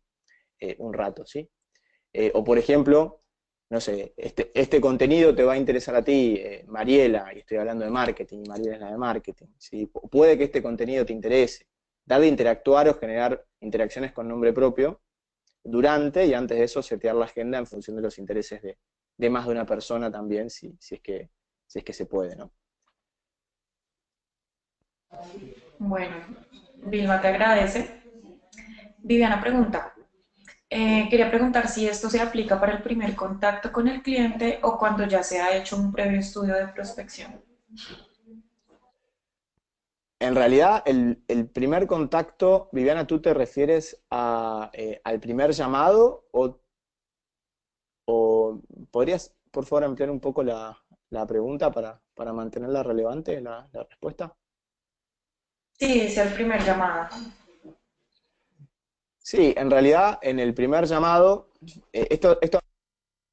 un rato, ¿sí? O por ejemplo, no sé, este contenido te va a interesar a ti, Mariela, y estoy hablando de marketing, y Mariela es la de marketing, ¿sí? Puede que este contenido te interese. Dar de interactuar o generar interacciones con nombre propio durante y antes de eso setear la agenda en función de los intereses de más de una persona también, si es que se puede, ¿no? Bueno, Vilma te agradece. Viviana pregunta, quería preguntar si esto se aplica para el primer contacto con el cliente o cuando ya se ha hecho un previo estudio de prospección. En realidad, el primer contacto, Viviana, ¿tú te refieres al primer llamado o podrías, por favor, ampliar un poco la pregunta para mantenerla relevante, la respuesta? Sí, es el primer llamado. Sí, en realidad, en el primer llamado, esto es una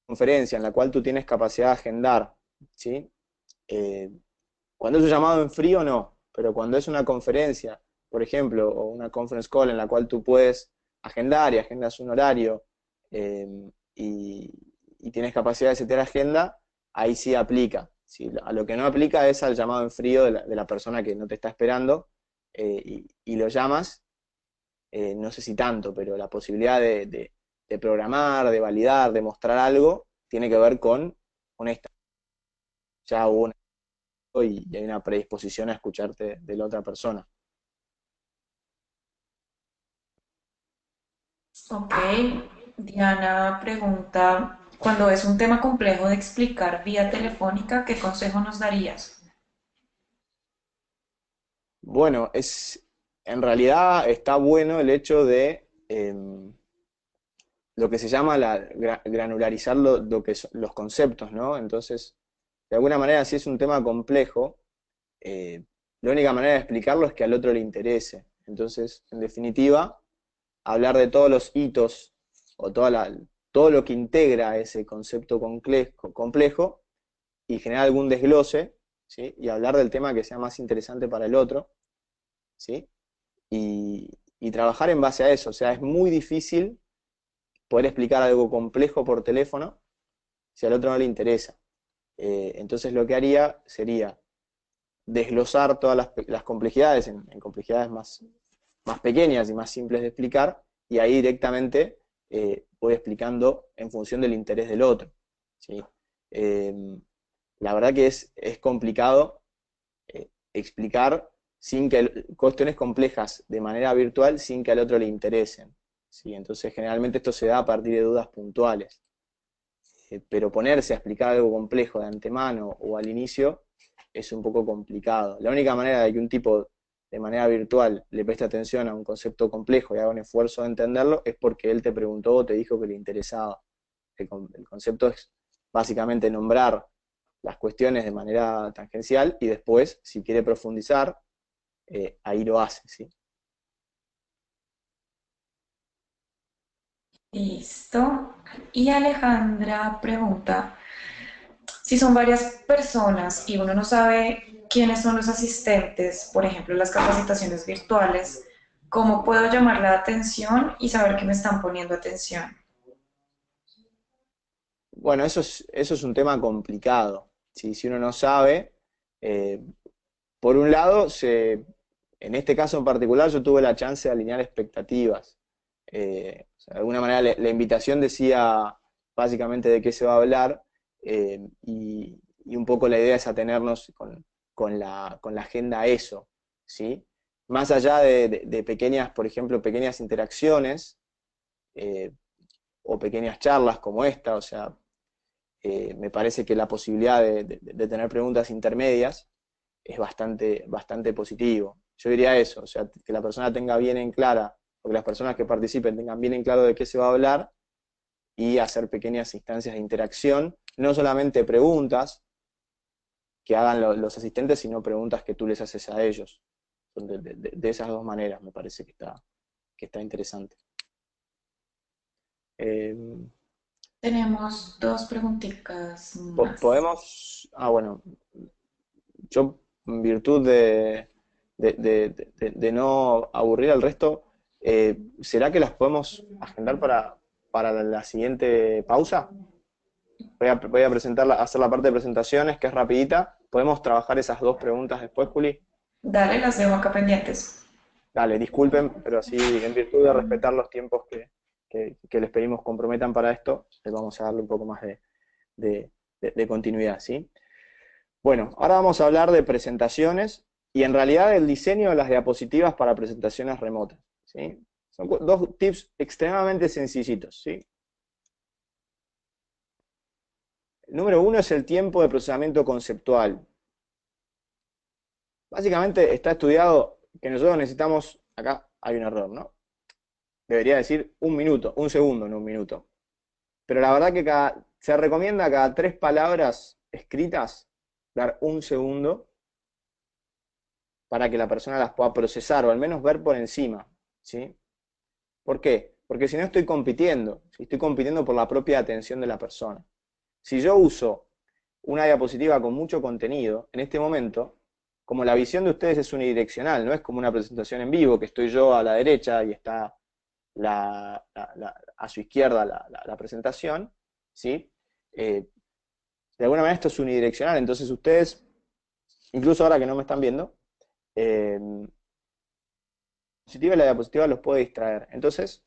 conferencia en la cual tú tienes capacidad de agendar, ¿sí? Eh, Cuando es un llamado en frío, no, pero cuando es una conferencia, por ejemplo, o una conference call en la cual tú puedes agendar y agendas un horario eh, y, y tienes capacidad de setear agenda, ahí sí aplica. ¿Sí? A lo que no aplica es al llamado en frío de la persona que no te está esperando y lo llamas, no sé si tanto, pero la posibilidad de programar, de validar, de mostrar algo, tiene que ver con esta. Ya hubo y hay una predisposición a escucharte de la otra persona. Ok, Diana pregunta, cuando es un tema complejo de explicar vía telefónica, ¿qué consejo nos darías? Bueno, en realidad está bueno el hecho de lo que se llama granularizar lo que son los conceptos, ¿no? Entonces, de alguna manera, si es un tema complejo, eh, la única manera de explicarlo es que al otro le interese. Entonces, en definitiva, hablar de todos los hitos o todo lo que integra ese concepto complejo y generar algún desglose, ¿sí? Y hablar del tema que sea más interesante para el otro, ¿sí? Y trabajar en base a eso. O sea, es muy difícil poder explicar algo complejo por teléfono si al otro no le interesa. Entonces lo que haría sería desglosar todas las complejidades en complejidades más pequeñas y más simples de explicar, y ahí directamente voy explicando en función del interés del otro, ¿sí? La verdad que es complicado explicar cuestiones complejas de manera virtual sin que al otro le interesen, ¿sí? Entonces generalmente esto se da a partir de dudas puntuales. Pero ponerse a explicar algo complejo de antemano o al inicio es un poco complicado. La única manera de que un tipo de manera virtual le preste atención a un concepto complejo y haga un esfuerzo de entenderlo es porque él te preguntó o te dijo que le interesaba. El concepto es básicamente nombrar las cuestiones de manera tangencial y después, si quiere profundizar, ahí lo hace, ¿sí? Listo. Y Alejandra pregunta, si son varias personas y uno no sabe quiénes son los asistentes, por ejemplo, las capacitaciones virtuales, ¿cómo puedo llamar la atención y saber que me están poniendo atención? Bueno, eso es un tema complicado, ¿sí? Si uno no sabe, eh, por un lado, en este caso en particular, yo tuve la chance de alinear expectativas. O sea, de alguna manera, la invitación decía básicamente de qué se va a hablar, y un poco la idea es atenernos con la agenda a eso, ¿sí? Más allá de pequeñas, por ejemplo, pequeñas interacciones eh, o pequeñas charlas como esta, o sea, me parece que la posibilidad de tener preguntas intermedias es bastante positivo. Yo diría eso, o sea, que la persona tenga bien en clara, o que las personas que participen tengan bien en claro de qué se va a hablar y hacer pequeñas instancias de interacción, no solamente preguntas que hagan los asistentes, sino preguntas que tú les haces a ellos. De esas dos maneras me parece que está interesante. Eh, Tenemos dos preguntitas más. Podemos, bueno, yo en virtud de no aburrir al resto, ¿será que las podemos agendar para la siguiente pausa? Voy a hacer la parte de presentaciones, que es rapidita. ¿Podemos trabajar esas dos preguntas después, Juli? Dale, las dejo acá pendientes. Dale, disculpen, pero así, en virtud de respetar los tiempos que les pedimos comprometan para esto, les vamos a darle un poco más de continuidad, ¿sí? Bueno, ahora vamos a hablar de presentaciones y en realidad del diseño de las diapositivas para presentaciones remotas, ¿sí? Son dos tips extremadamente sencillitos, ¿sí? El número uno es el tiempo de procesamiento conceptual. Básicamente está estudiado que nosotros necesitamos, acá hay un error, ¿no? Debería decir un minuto, un segundo, no un minuto. Pero la verdad que se recomienda cada 3 palabras escritas dar un segundo para que la persona las pueda procesar o al menos ver por encima, ¿sí? ¿Por qué? Porque si no estoy compitiendo, si estoy compitiendo por la propia atención de la persona. Si yo uso una diapositiva con mucho contenido, en este momento, como la visión de ustedes es unidireccional, no es como una presentación en vivo, que estoy yo a la derecha y está a su izquierda la presentación, ¿sí? De alguna manera esto es unidireccional, entonces ustedes, incluso ahora que no me están viendo, diapositiva y la diapositiva los puede distraer. Entonces,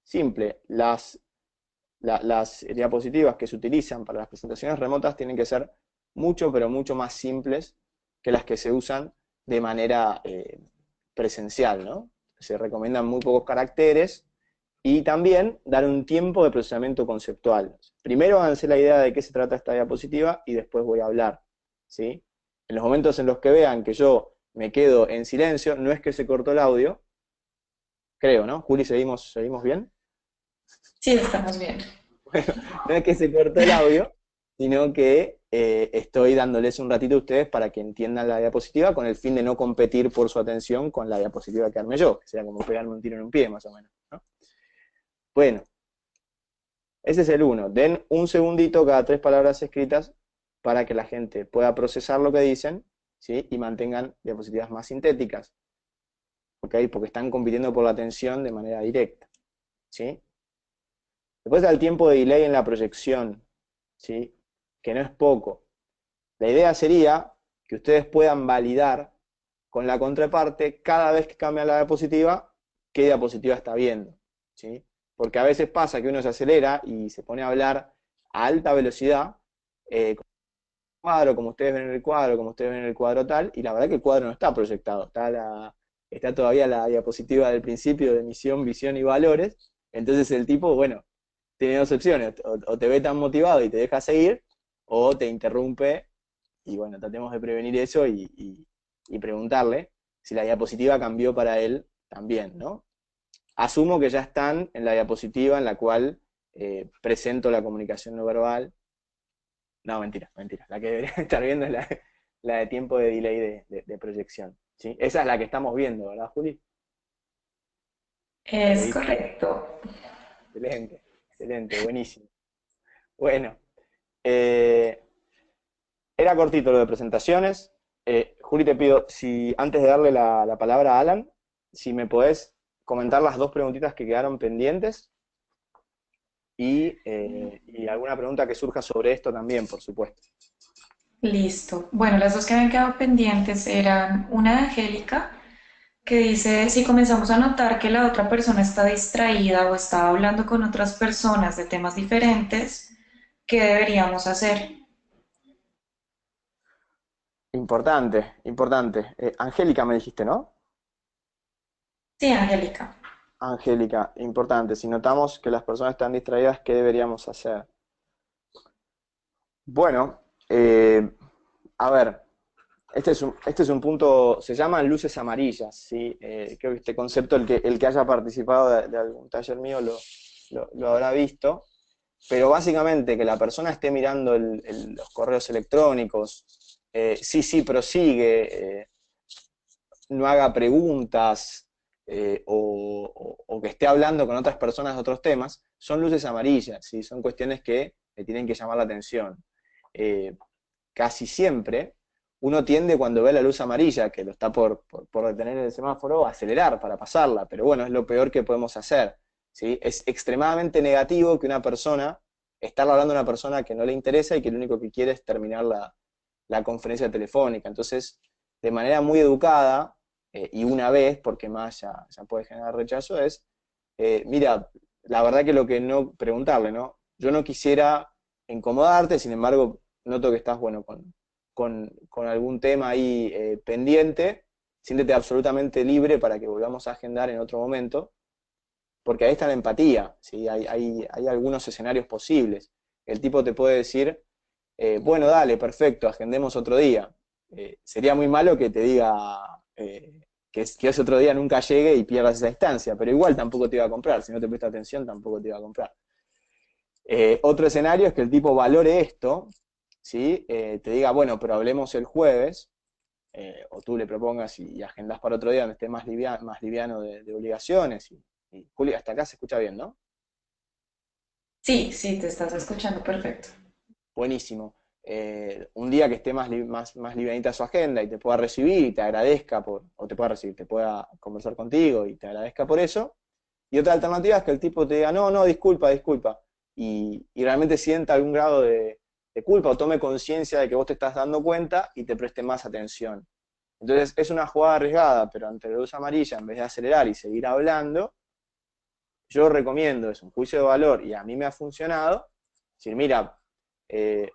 simple, las diapositivas que se utilizan para las presentaciones remotas tienen que ser mucho, pero mucho más simples que las que se usan de manera presencial, ¿no? Se recomiendan muy pocos caracteres y también dar un tiempo de procesamiento conceptual. Primero háganse la idea de qué se trata esta diapositiva y después voy a hablar, ¿sí? En los momentos en los que vean que yo me quedo en silencio, no es que se cortó el audio, creo, ¿no? Juli, ¿seguimos bien? Sí, estamos bien. No es que se cortó el audio, sino que estoy dándoles un ratito a ustedes para que entiendan la diapositiva con el fin de no competir por su atención con la diapositiva que armé yo, que sea como pegarme un tiro en un pie, más o menos, ¿no? Bueno, ese es el uno. Den un segundito cada 3 palabras escritas para que la gente pueda procesar lo que dicen, ¿sí? Y mantengan diapositivas más sintéticas, ¿ok? Porque están compitiendo por la atención de manera directa, ¿sí? Después da el tiempo de delay en la proyección, ¿sí? Que no es poco. La idea sería que ustedes puedan validar con la contraparte cada vez que cambia la diapositiva, qué diapositiva está viendo, ¿sí? Porque a veces pasa que uno se acelera y se pone a hablar a alta velocidad, cuadro, como ustedes ven en el cuadro, como ustedes ven en el cuadro tal, y la verdad que el cuadro no está proyectado, está todavía la diapositiva del principio de misión, visión y valores, entonces el tipo, bueno, tiene dos opciones, o te ve tan motivado y te deja seguir, o te interrumpe, y bueno, tratemos de prevenir eso y preguntarle si la diapositiva cambió para él también, ¿no? Asumo que ya están en la diapositiva en la cual presento la comunicación no verbal. No, mentira, mentira. La que deberían estar viendo es la de tiempo de delay de proyección, ¿sí? Esa es la que estamos viendo, ¿verdad, Juli? La que Es dice, correcto. excelente, excelente, buenísimo. Bueno, eh, era cortito lo de presentaciones. Juli, te pido, si antes de darle la palabra a Alan, si me podés comentar las dos preguntitas que quedaron pendientes y alguna pregunta que surja sobre esto también, por supuesto. Listo. Bueno, las dos que habían quedado pendientes eran una de Angélica, que dice, si comenzamos a notar que la otra persona está distraída o está hablando con otras personas de temas diferentes, ¿qué deberíamos hacer? Importante, importante. Angélica me dijiste, ¿no? Sí, Angélica. Angélica, importante. Si notamos que las personas están distraídas, ¿qué deberíamos hacer? Bueno, a ver, este es un punto, se llaman luces amarillas, ¿sí? Creo que este concepto, el que haya participado de algún taller mío lo habrá visto, pero básicamente que la persona esté mirando los correos electrónicos, sí, prosigue, no haga preguntas o que esté hablando con otras personas de otros temas, son luces amarillas, ¿sí? Son cuestiones que le tienen que llamar la atención. Casi siempre uno tiende cuando ve la luz amarilla, que lo está por detener el semáforo, a acelerar para pasarla, pero bueno, es lo peor que podemos hacer, ¿sí? Es extremadamente negativo que una persona, estar hablando a una persona que no le interesa y que lo único que quiere es terminar la conferencia telefónica. Entonces, de manera muy educada, y una vez, porque más ya puede generar rechazo, es, mira, la verdad que lo que no, preguntarle, ¿no? Yo no quisiera incomodarte, sin embargo, noto que estás, bueno, con algún tema ahí pendiente, siéntete absolutamente libre para que volvamos a agendar en otro momento, porque ahí está la empatía, ¿sí? Hay algunos escenarios posibles. El tipo te puede decir, bueno, dale, perfecto, agendemos otro día. Sería muy malo que te diga que ese otro día nunca llegue y pierdas esa instancia, pero igual tampoco te iba a comprar, si no te presta atención tampoco te iba a comprar. Otro escenario es que el tipo valore esto, ¿sí? Te diga, bueno, pero hablemos el jueves, o tú le propongas y agendás para otro día donde esté más liviano de obligaciones. Y Juli, hasta acá se escucha bien, ¿no? Sí, sí, te estás escuchando perfecto. Buenísimo. Un día que esté más livianita su agenda y te pueda recibir y te agradezca o te pueda recibir, te pueda conversar contigo y te agradezca por eso. Y otra alternativa es que el tipo te diga, no, no, disculpa, disculpa. Y realmente sienta algún grado de culpa o tome conciencia de que vos te estás dando cuenta y te preste más atención. Entonces es una jugada arriesgada, pero ante la luz amarilla, en vez de acelerar y seguir hablando, yo recomiendo, es un juicio de valor y a mí me ha funcionado, decir, mira,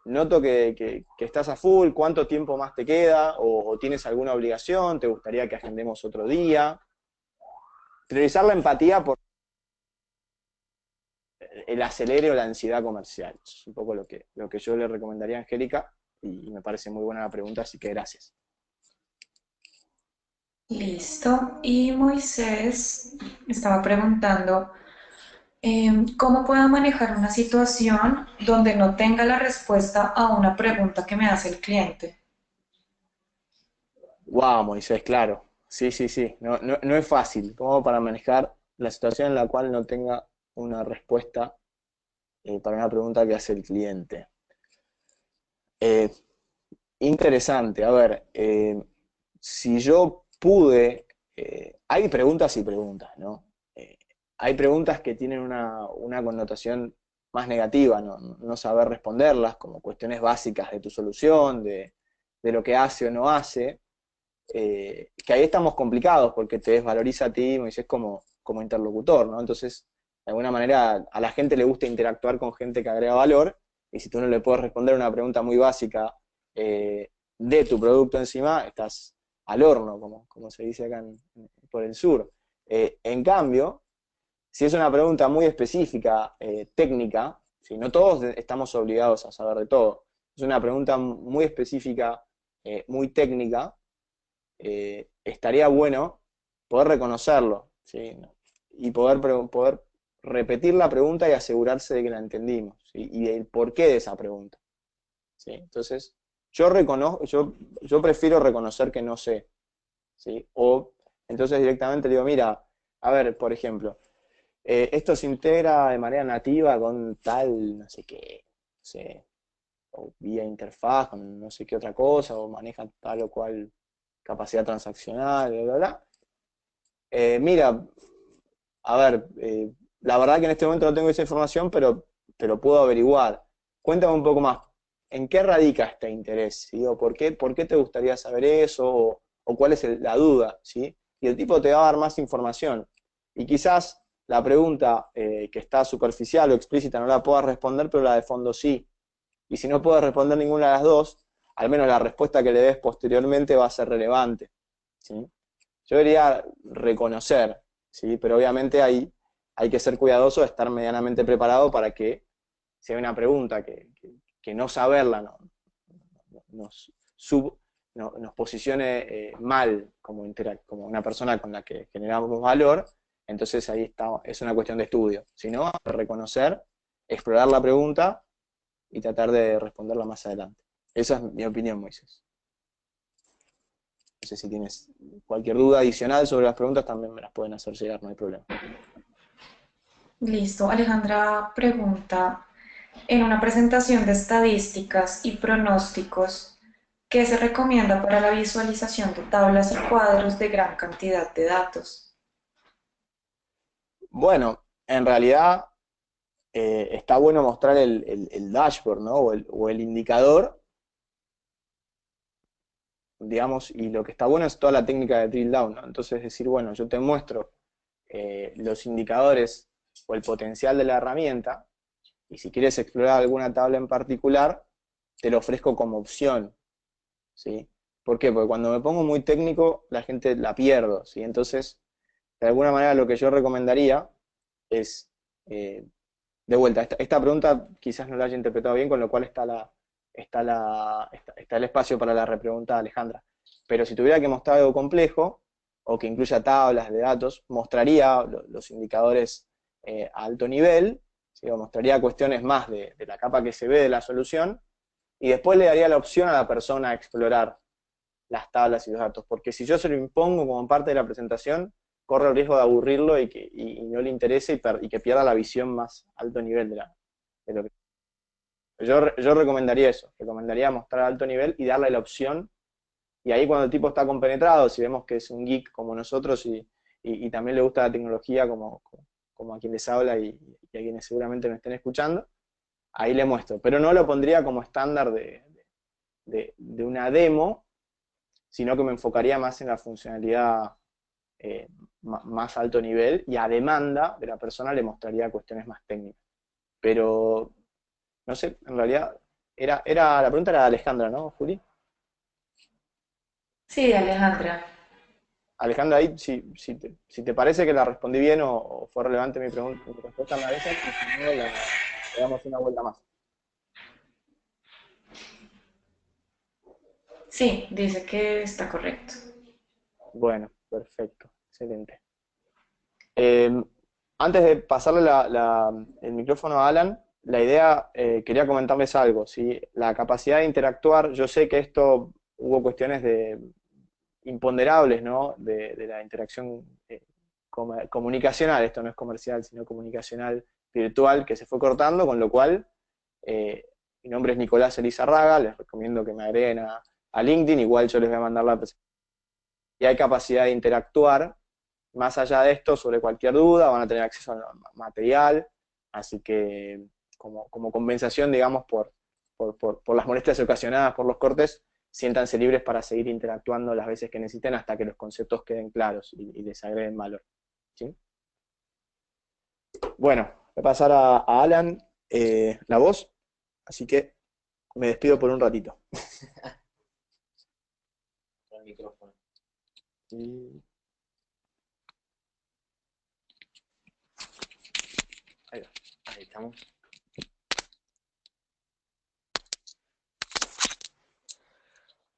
noto que estás a full, ¿cuánto tiempo más te queda? O tienes alguna obligación, ¿te gustaría que agendemos otro día? Priorizar la empatía por el acelere o la ansiedad comercial. Eso es un poco lo que yo le recomendaría a Angélica y me parece muy buena la pregunta, así que gracias. Listo. Y Moisés estaba preguntando, ¿cómo puedo manejar una situación donde no tenga la respuesta a una pregunta que me hace el cliente? Wow, Moisés, claro. Sí, sí, sí. No, no, no es fácil. Como para manejar la situación en la cual no tenga una respuesta para una pregunta que hace el cliente. Eh, Interesante. A ver, si yo pude, hay preguntas y preguntas, ¿no? Eh, Hay preguntas que tienen una connotación más negativa, ¿no? No saber responderlas, como cuestiones básicas de tu solución, de lo que hace o no hace, que ahí estamos complicados porque te desvaloriza a ti, Moisés, como interlocutor, ¿no? Entonces, de alguna manera, a la gente le gusta interactuar con gente que agrega valor, y si tú no le puedes responder una pregunta muy básica de tu producto encima, estás al horno, como se dice acá por el sur. En cambio, si es una pregunta muy específica, técnica, ¿sí? No todos estamos obligados a saber de todo, es una pregunta muy específica, muy técnica, estaría bueno poder reconocerlo, ¿sí? Y poder repetir la pregunta y asegurarse de que la entendimos, ¿sí? Y del porqué de esa pregunta, ¿sí? Entonces, yo prefiero reconocer que no sé, ¿sí? O entonces directamente digo, mira, a ver, por ejemplo, esto se integra de manera nativa con tal, no sé qué, no sé, o vía interfaz, con no sé qué otra cosa, o maneja tal o cual capacidad transaccional, bla, bla, bla. Mira, a ver, la verdad que en este momento no tengo esa información, pero puedo averiguar. Cuéntame un poco más, ¿en qué radica este interés? ¿Sí? ¿O por qué te gustaría saber eso? ¿O cuál es la duda? ¿Sí? Y el tipo te va a dar más información. Y quizás la pregunta que está superficial o explícita no la puedas responder, pero la de fondo sí. Y si no puedes responder ninguna de las dos, al menos la respuesta que le des posteriormente va a ser relevante, ¿sí? Yo debería reconocer, ¿sí? Pero obviamente hay que ser cuidadoso de estar medianamente preparado para que si hay una pregunta que no saberla nos, sub, nos posicione mal como una persona con la que generamos valor, entonces ahí está, es una cuestión de estudio. Si no, reconocer, explorar la pregunta y tratar de responderla más adelante. Esa es mi opinión, Moisés. sé si tienes cualquier duda adicional sobre las preguntas, también me las pueden hacer llegar, no hay problema. Listo. Alejandra pregunta, en una presentación de estadísticas y pronósticos, ¿qué se recomienda para la visualización de tablas y cuadros de gran cantidad de datos? Bueno, en realidad está bueno mostrar el dashboard, ¿no? O el indicador, digamos, y lo que está bueno es toda la técnica de drill down, ¿no? Entonces decir, bueno, yo te muestro los indicadores o el potencial de la herramienta, y si quieres explorar alguna tabla en particular, te lo ofrezco como opción, ¿sí? ¿Por qué? Porque cuando me pongo muy técnico, la gente la pierdo, ¿sí? Entonces, de alguna manera lo que yo recomendaría es, de vuelta, esta pregunta quizás no la haya interpretado bien, con lo cual está el espacio para la repregunta, Alejandra. Pero si tuviera que mostrar algo complejo, o que incluya tablas de datos, mostraría los indicadores a alto nivel, ¿sí? O mostraría cuestiones más de la capa que se ve de la solución, y después le daría la opción a la persona a explorar las tablas y los datos, porque si yo se lo impongo como parte de la presentación, corre el riesgo de aburrirlo y no le interese y que pierda la visión más alto nivel de lo que... Yo recomendaría eso, recomendaría mostrar alto nivel y darle la opción, y ahí cuando el tipo está compenetrado, si vemos que es un geek como nosotros y también le gusta la tecnología como a quien les habla y a quienes seguramente me estén escuchando, ahí le muestro, pero no lo pondría como estándar de una demo, sino que me enfocaría más en la funcionalidad eh, más alto nivel, y a demanda de la persona le mostraría cuestiones más técnicas. Pero, no sé, en realidad, la pregunta era de Alejandra, ¿no, Juli? Sí, Alejandra. Alejandra, ahí, si te parece que la respondí bien o fue relevante mi respuesta, me avisas, y si no, le damos una vuelta más. Sí, dice que está correcto. Bueno, perfecto, excelente. Eh, Antes de pasarle el micrófono a Alan, la idea, quería comentarles algo, ¿sí? La capacidad de interactuar, yo sé que esto hubo cuestiones imponderables, ¿no? De la interacción comunicacional, esto no es comercial, sino comunicacional virtual, que se fue cortando, con lo cual, mi nombre es Nicolás Elizarraga, les recomiendo que me agreguen a LinkedIn, igual yo les voy a mandar la presentación, y hay capacidad de interactuar. Más allá de esto, sobre cualquier duda, van a tener acceso al material, así que como compensación, digamos, por las molestias ocasionadas por los cortes, siéntanse libres para seguir interactuando las veces que necesiten hasta que los conceptos queden claros y les agreguen valor. ¿Sí? Bueno, voy a pasar a Alan la voz, así que me despido por un ratito. El micrófono. Y ahí va. Ahí estamos.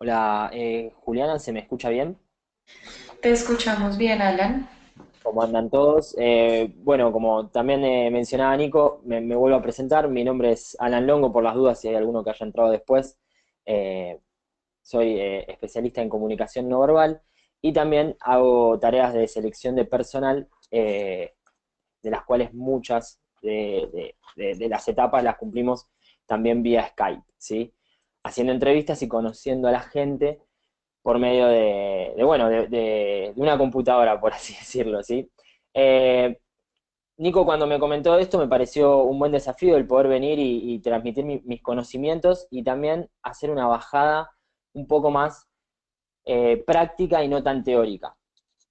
Hola, Juliana, ¿se me escucha bien? Te escuchamos bien, Alan. ¿Cómo andan todos? Bueno, como también mencionaba Nico, me vuelvo a presentar. Mi nombre es Alan Longo, por las dudas si hay alguno que haya entrado después. Eh, Soy especialista en comunicación no verbal y también hago tareas de selección de personal, de las cuales muchas de las etapas las cumplimos también vía Skype, ¿sí? Haciendo entrevistas y conociendo a la gente por medio bueno, de una computadora, por así decirlo, ¿sí? Eh, Nico, cuando me comentó esto, me pareció un buen desafío el poder venir y transmitir mis conocimientos y también hacer una bajada un poco más práctica y no tan teórica.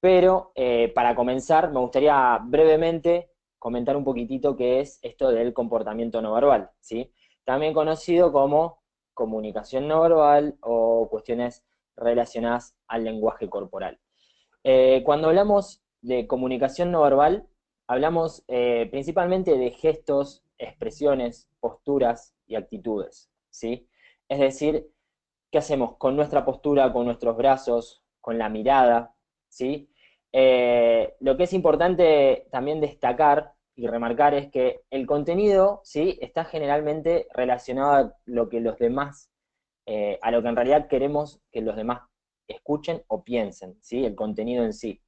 Pero para comenzar, me gustaría brevemente comentar un poquitito qué es esto del comportamiento no verbal, ¿sí? También conocido como comunicación no verbal o cuestiones relacionadas al lenguaje corporal. Cuando hablamos de comunicación no verbal, hablamos principalmente de gestos, expresiones, posturas y actitudes, ¿sí? Es decir, qué hacemos con nuestra postura, con nuestros brazos, con la mirada, ¿sí? Lo que es importante también destacar y remarcar es que el contenido, ¿sí? Está generalmente relacionado a lo que los demás, a lo que en realidad queremos que los demás escuchen o piensen, ¿sí? El contenido en sí.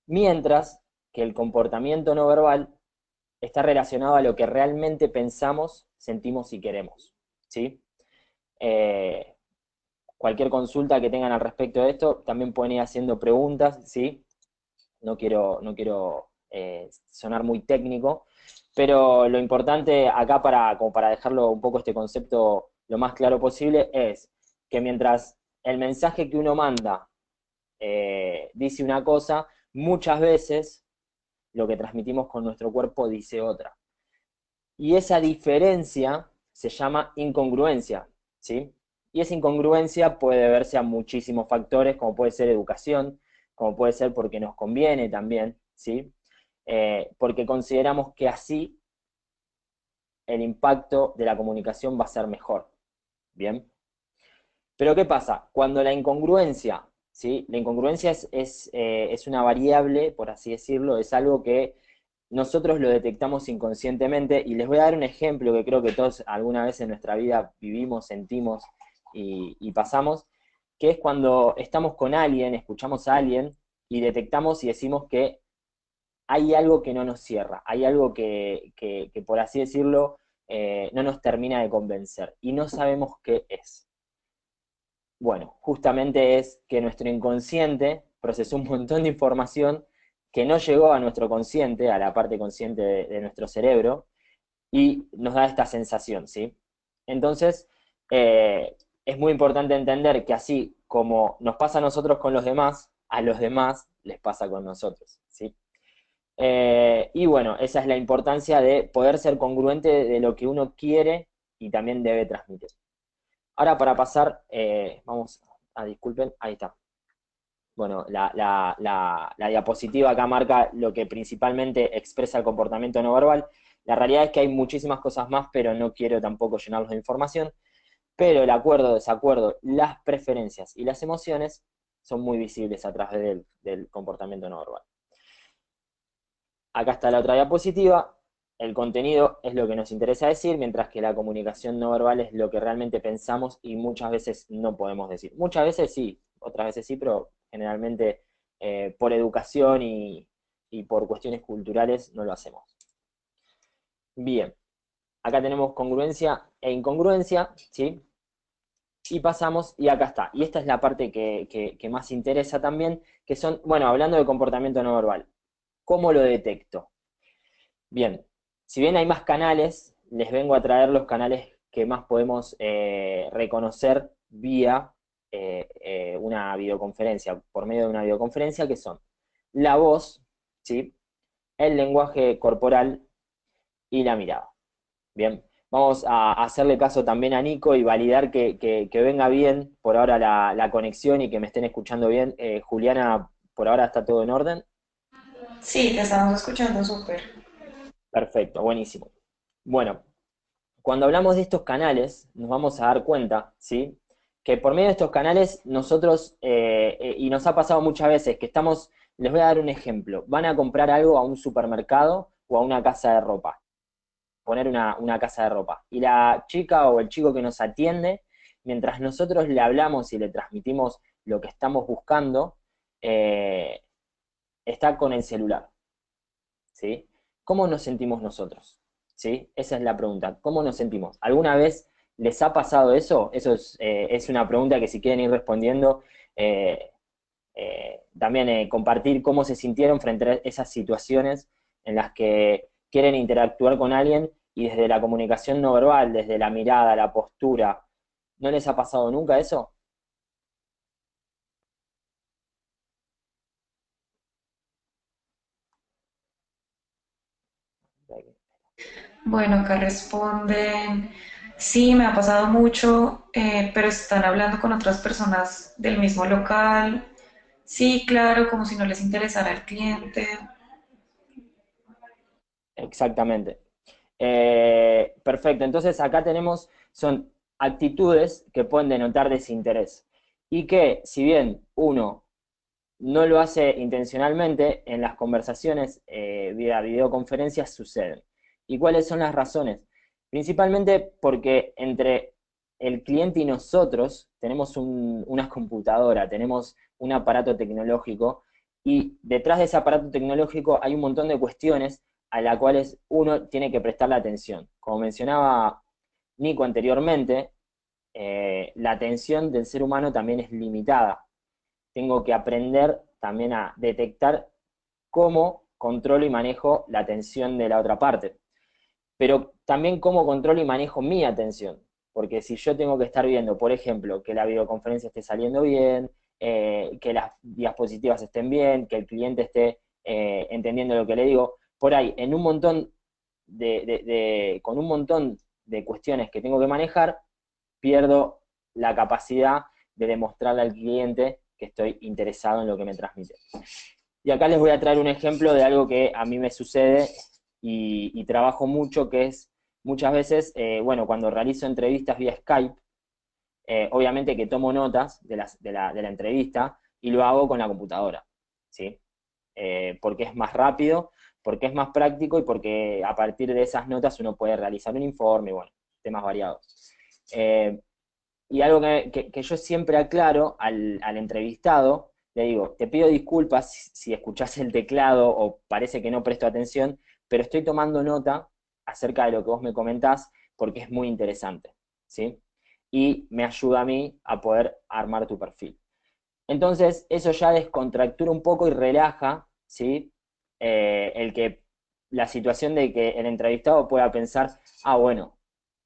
Mientras que el comportamiento no verbal está relacionado a lo que realmente pensamos, sentimos y queremos, ¿sí? Eh, Cualquier consulta que tengan al respecto de esto, también pueden ir haciendo preguntas, ¿sí? No quiero sonar muy técnico, pero lo importante acá, como para dejarlo un poco este concepto lo más claro posible, es que mientras el mensaje que uno manda dice una cosa, muchas veces lo que transmitimos con nuestro cuerpo dice otra. Y esa diferencia se llama incongruencia, ¿sí? Y esa incongruencia puede deberse a muchísimos factores, como puede ser educación, como puede ser porque nos conviene también, ¿sí? Porque consideramos que así el impacto de la comunicación va a ser mejor, ¿bien? Pero ¿qué pasa? Cuando la incongruencia, ¿sí? La incongruencia es una variable, por así decirlo, es algo que nosotros lo detectamos inconscientemente, y les voy a dar un ejemplo que creo que todos alguna vez en nuestra vida vivimos, sentimos y pasamos, que es cuando estamos con alguien, escuchamos a alguien y detectamos y decimos que hay algo que no nos cierra, hay algo que por así decirlo, no nos termina de convencer y no sabemos qué es. Bueno, justamente es que nuestro inconsciente procesó un montón de información que no llegó a nuestro consciente, a la parte consciente de nuestro cerebro, y nos da esta sensación, ¿sí? Entonces, es muy importante entender que así como nos pasa a nosotros con los demás, a los demás les pasa con nosotros, ¿sí? Y bueno, esa es la importancia de poder ser congruente de lo que uno quiere y también debe transmitir. Ahora para pasar, vamos a disculpen, ahí está. Bueno, la diapositiva acá marca lo que principalmente expresa el comportamiento no verbal. La realidad es que hay muchísimas cosas más, pero no quiero tampoco llenarlos de información. Pero el acuerdo, desacuerdo, las preferencias y las emociones son muy visibles a través del comportamiento no verbal. Acá está la otra diapositiva. El contenido es lo que nos interesa decir, mientras que la comunicación no verbal es lo que realmente pensamos y muchas veces no podemos decir. Muchas veces sí, otras veces sí, pero generalmente por educación y por cuestiones culturales no lo hacemos. Bien, acá tenemos congruencia e incongruencia, ¿sí? Y pasamos, y acá está. Y esta es la parte que más interesa también, que son, bueno, hablando de comportamiento no verbal, ¿cómo lo detecto? Bien, si bien hay más canales, les vengo a traer los canales que más podemos reconocer vía una videoconferencia, por medio de una videoconferencia, que son la voz, ¿sí? El lenguaje corporal y la mirada. Bien, vamos a hacerle caso también a Nico y validar que venga bien por ahora la conexión y que me estén escuchando bien. Juliana, por ahora está todo en orden. Sí, te estamos escuchando súper. Perfecto, buenísimo. Bueno, cuando hablamos de estos canales, nos vamos a dar cuenta, ¿sí? Que por medio de estos canales nosotros, y nos ha pasado muchas veces, que estamos, les voy a dar un ejemplo, van a comprar algo a un supermercado o a una casa de ropa, poner una casa de ropa, y la chica o el chico que nos atiende, mientras nosotros le hablamos y le transmitimos lo que estamos buscando, eh, está con el celular, ¿sí? ¿Cómo nos sentimos nosotros? ¿Sí? Esa es la pregunta. ¿Cómo nos sentimos? ¿Alguna vez les ha pasado eso? Eso es una pregunta que si quieren ir respondiendo, eh, también compartir cómo se sintieron frente a esas situaciones en las que quieren interactuar con alguien y desde la comunicación no verbal, desde la mirada, la postura, ¿no les ha pasado nunca eso? Bueno, acá responden, sí, me ha pasado mucho, pero están hablando con otras personas del mismo local. Sí, claro, como si no les interesara el cliente. Exactamente. Perfecto, entonces acá tenemos, son actitudes que pueden denotar desinterés y que si bien uno no lo hace intencionalmente, en las conversaciones vía videoconferencias suceden. ¿Y cuáles son las razones? Principalmente porque entre el cliente y nosotros tenemos una computadora, tenemos un aparato tecnológico, y detrás de ese aparato tecnológico hay un montón de cuestiones a las cuales uno tiene que prestarle atención. Como mencionaba Nico anteriormente, la atención del ser humano también es limitada. Tengo que aprender también a detectar cómo controlo y manejo la atención de la otra parte, pero también cómo controlo y manejo mi atención, porque si yo tengo que estar viendo, por ejemplo, que la videoconferencia esté saliendo bien, que las diapositivas estén bien, que el cliente esté entendiendo lo que le digo, por ahí, en un montón con un montón de cuestiones que tengo que manejar, pierdo la capacidad de demostrarle al cliente que estoy interesado en lo que me transmite. Y acá les voy a traer un ejemplo de algo que a mí me sucede y trabajo mucho, que es muchas veces, bueno, cuando realizo entrevistas vía Skype, obviamente que tomo notas de la entrevista y lo hago con la computadora, ¿sí? Porque es más rápido, porque es más práctico y porque a partir de esas notas uno puede realizar un informe, bueno, temas variados. Y algo que yo siempre aclaro al entrevistado, le digo, te pido disculpas si escuchás el teclado o parece que no presto atención, pero estoy tomando nota acerca de lo que vos me comentás porque es muy interesante, ¿sí? Y me ayuda a mí a poder armar tu perfil. Entonces, eso ya descontractura un poco y relaja, ¿sí? La situación de que el entrevistado pueda pensar, ah, bueno,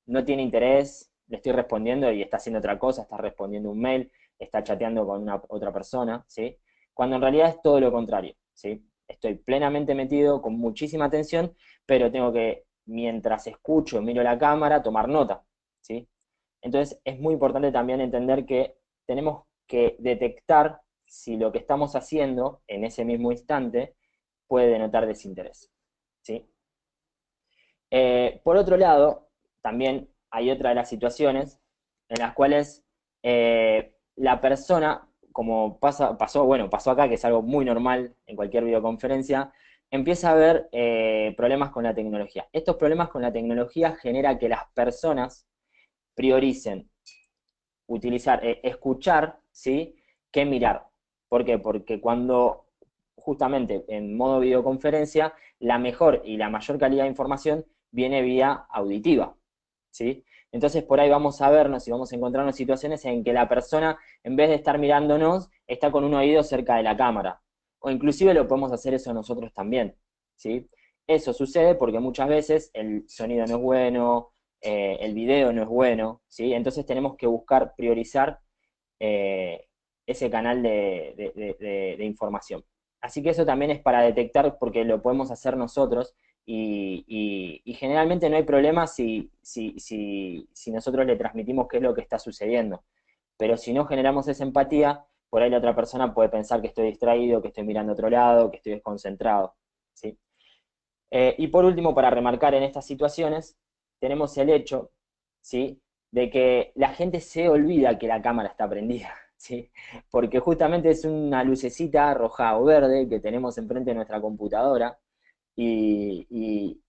no tiene interés, le estoy respondiendo y está haciendo otra cosa, está respondiendo un mail, está chateando con otra persona, ¿sí? Cuando en realidad es todo lo contrario, ¿sí? Estoy plenamente metido, con muchísima atención, pero tengo que, mientras escucho, miro la cámara, tomar nota, ¿sí? Entonces es muy importante también entender que tenemos que detectar si lo que estamos haciendo en ese mismo instante puede denotar desinterés, ¿sí? Por otro lado, también hay otra de las situaciones en las cuales la persona, como pasó acá, que es algo muy normal en cualquier videoconferencia, empieza a haber problemas con la tecnología. Estos problemas con la tecnología generan que las personas prioricen escuchar, ¿sí? Que mirar. ¿Por qué? Porque cuando justamente en modo videoconferencia, la mejor y la mayor calidad de información viene vía auditiva, ¿sí? Entonces por ahí vamos a vernos y vamos a encontrarnos situaciones en que la persona, en vez de estar mirándonos, está con un oído cerca de la cámara. O inclusive lo podemos hacer eso nosotros también, ¿sí? Eso sucede porque muchas veces el sonido no es bueno, el video no es bueno, ¿sí? Entonces tenemos que buscar priorizar eh, ese canal de información. Así que eso también es para detectar, porque lo podemos hacer nosotros, y generalmente no hay problema si nosotros le transmitimos qué es lo que está sucediendo. Pero si no generamos esa empatía, por ahí la otra persona puede pensar que estoy distraído, que estoy mirando a otro lado, que estoy desconcentrado, ¿sí? Y por último, para remarcar en estas situaciones, tenemos el hecho, ¿sí? De que la gente se olvida que la cámara está prendida, ¿sí? Porque justamente es una lucecita roja o verde que tenemos enfrente de nuestra computadora y, y-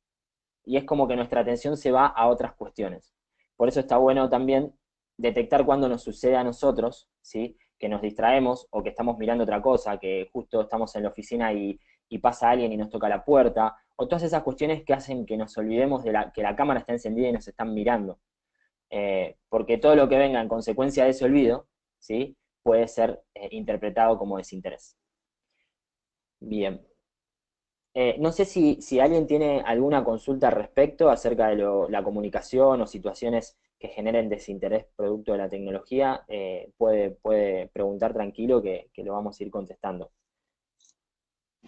y es como que nuestra atención se va a otras cuestiones. Por eso está bueno también detectar cuando nos sucede a nosotros, ¿sí? Que nos distraemos o que estamos mirando otra cosa, que justo estamos en la oficina y pasa alguien y nos toca la puerta, o todas esas cuestiones que hacen que nos olvidemos que la cámara está encendida y nos están mirando. Porque todo lo que venga en consecuencia de ese olvido, ¿sí? Puede ser interpretado como desinterés. Bien. No sé si alguien tiene alguna consulta al respecto acerca de la comunicación o situaciones que generen desinterés producto de la tecnología, puede preguntar tranquilo que lo vamos a ir contestando.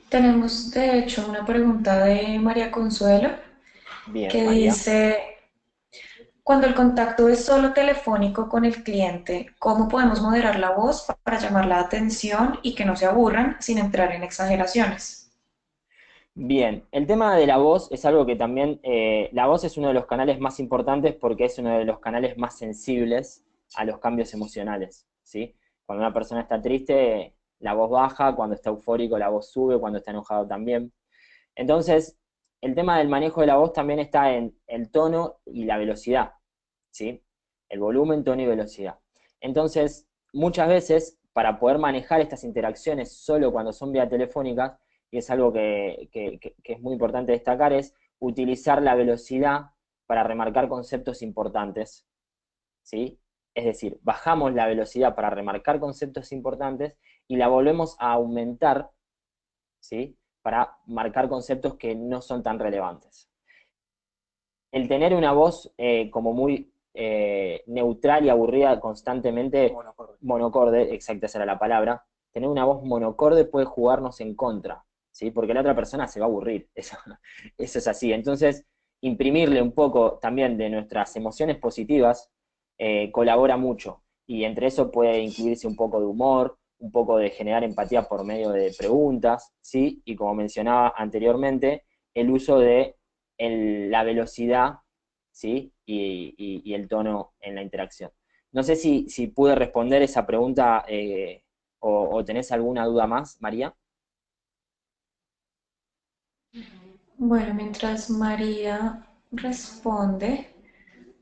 Tenemos de hecho una pregunta de María Consuelo Bien, que María. dice, cuando el contacto es solo telefónico con el cliente, ¿cómo podemos moderar la voz para llamar la atención y que no se aburran sin entrar en exageraciones? Bien, el tema de la voz es algo que también, la voz es uno de los canales más importantes porque es uno de los canales más sensibles a los cambios emocionales, ¿sí? Cuando una persona está triste, la voz baja, cuando está eufórico, la voz sube, cuando está enojado también. Entonces, el tema del manejo de la voz también está en el tono y la velocidad, ¿sí? el volumen, tono y velocidad. Entonces, muchas veces, para poder manejar estas interacciones solo cuando son vía telefónicas, y es algo que es muy importante destacar, es utilizar la velocidad para remarcar conceptos importantes, ¿sí? Es decir, bajamos la velocidad para remarcar conceptos importantes y la volvemos a aumentar, ¿sí? Para marcar conceptos que no son tan relevantes. El tener una voz como muy neutral y aburrida constantemente, monocorde, exacta esa era la palabra, tener una voz monocorde puede jugarnos en contra, ¿sí? Porque la otra persona se va a aburrir, eso es así. Entonces, imprimirle un poco también de nuestras emociones positivas colabora mucho, y entre eso puede incluirse un poco de humor, un poco de generar empatía por medio de preguntas, ¿sí? Y como mencionaba anteriormente, el uso de la velocidad, ¿sí? Y el tono en la interacción. No sé si pude responder esa pregunta o tenés alguna duda más, María. Bueno, mientras María responde,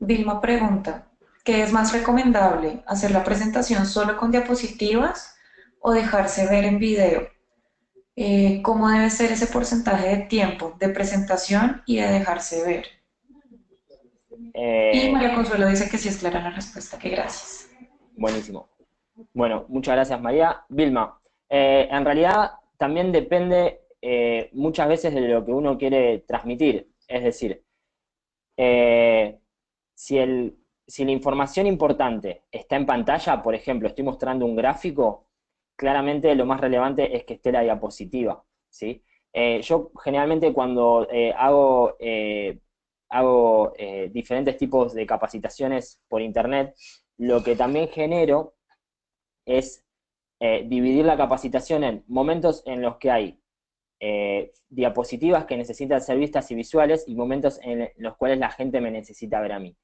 Vilma pregunta, ¿qué es más recomendable? ¿Hacer la presentación solo con diapositivas o dejarse ver en video? ¿Cómo debe ser ese porcentaje de tiempo de presentación y de dejarse ver? Y Eh, María Consuelo dice que sí es clara la respuesta, que gracias. Buenísimo. Bueno, muchas gracias, María. Vilma, en realidad también depende muchas veces de lo que uno quiere transmitir. Es decir, eh, si, si la información importante está en pantalla, por ejemplo, estoy mostrando un gráfico, claramente lo más relevante es que esté la diapositiva, ¿sí? Yo generalmente cuando hago diferentes tipos de capacitaciones por internet, lo que también genero es dividir la capacitación en momentos en los que hay diapositivas que necesitan ser vistas y visuales y momentos en los cuales la gente me necesita ver a mí.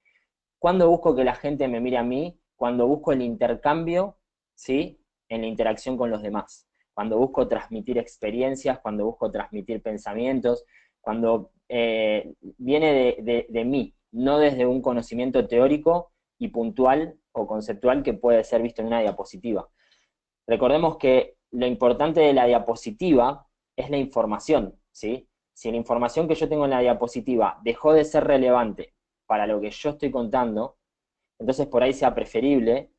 ¿Cuándo busco que la gente me mire a mí? Cuando busco el intercambio, ¿sí? En la interacción con los demás. Cuando busco transmitir experiencias, cuando busco transmitir pensamientos, cuando viene de mí, no desde un conocimiento teórico y puntual o conceptual que puede ser visto en una diapositiva. Recordemos que lo importante de la diapositiva es la información, ¿sí? Si la información que yo tengo en la diapositiva dejó de ser relevante para lo que yo estoy contando, entonces por ahí sea preferible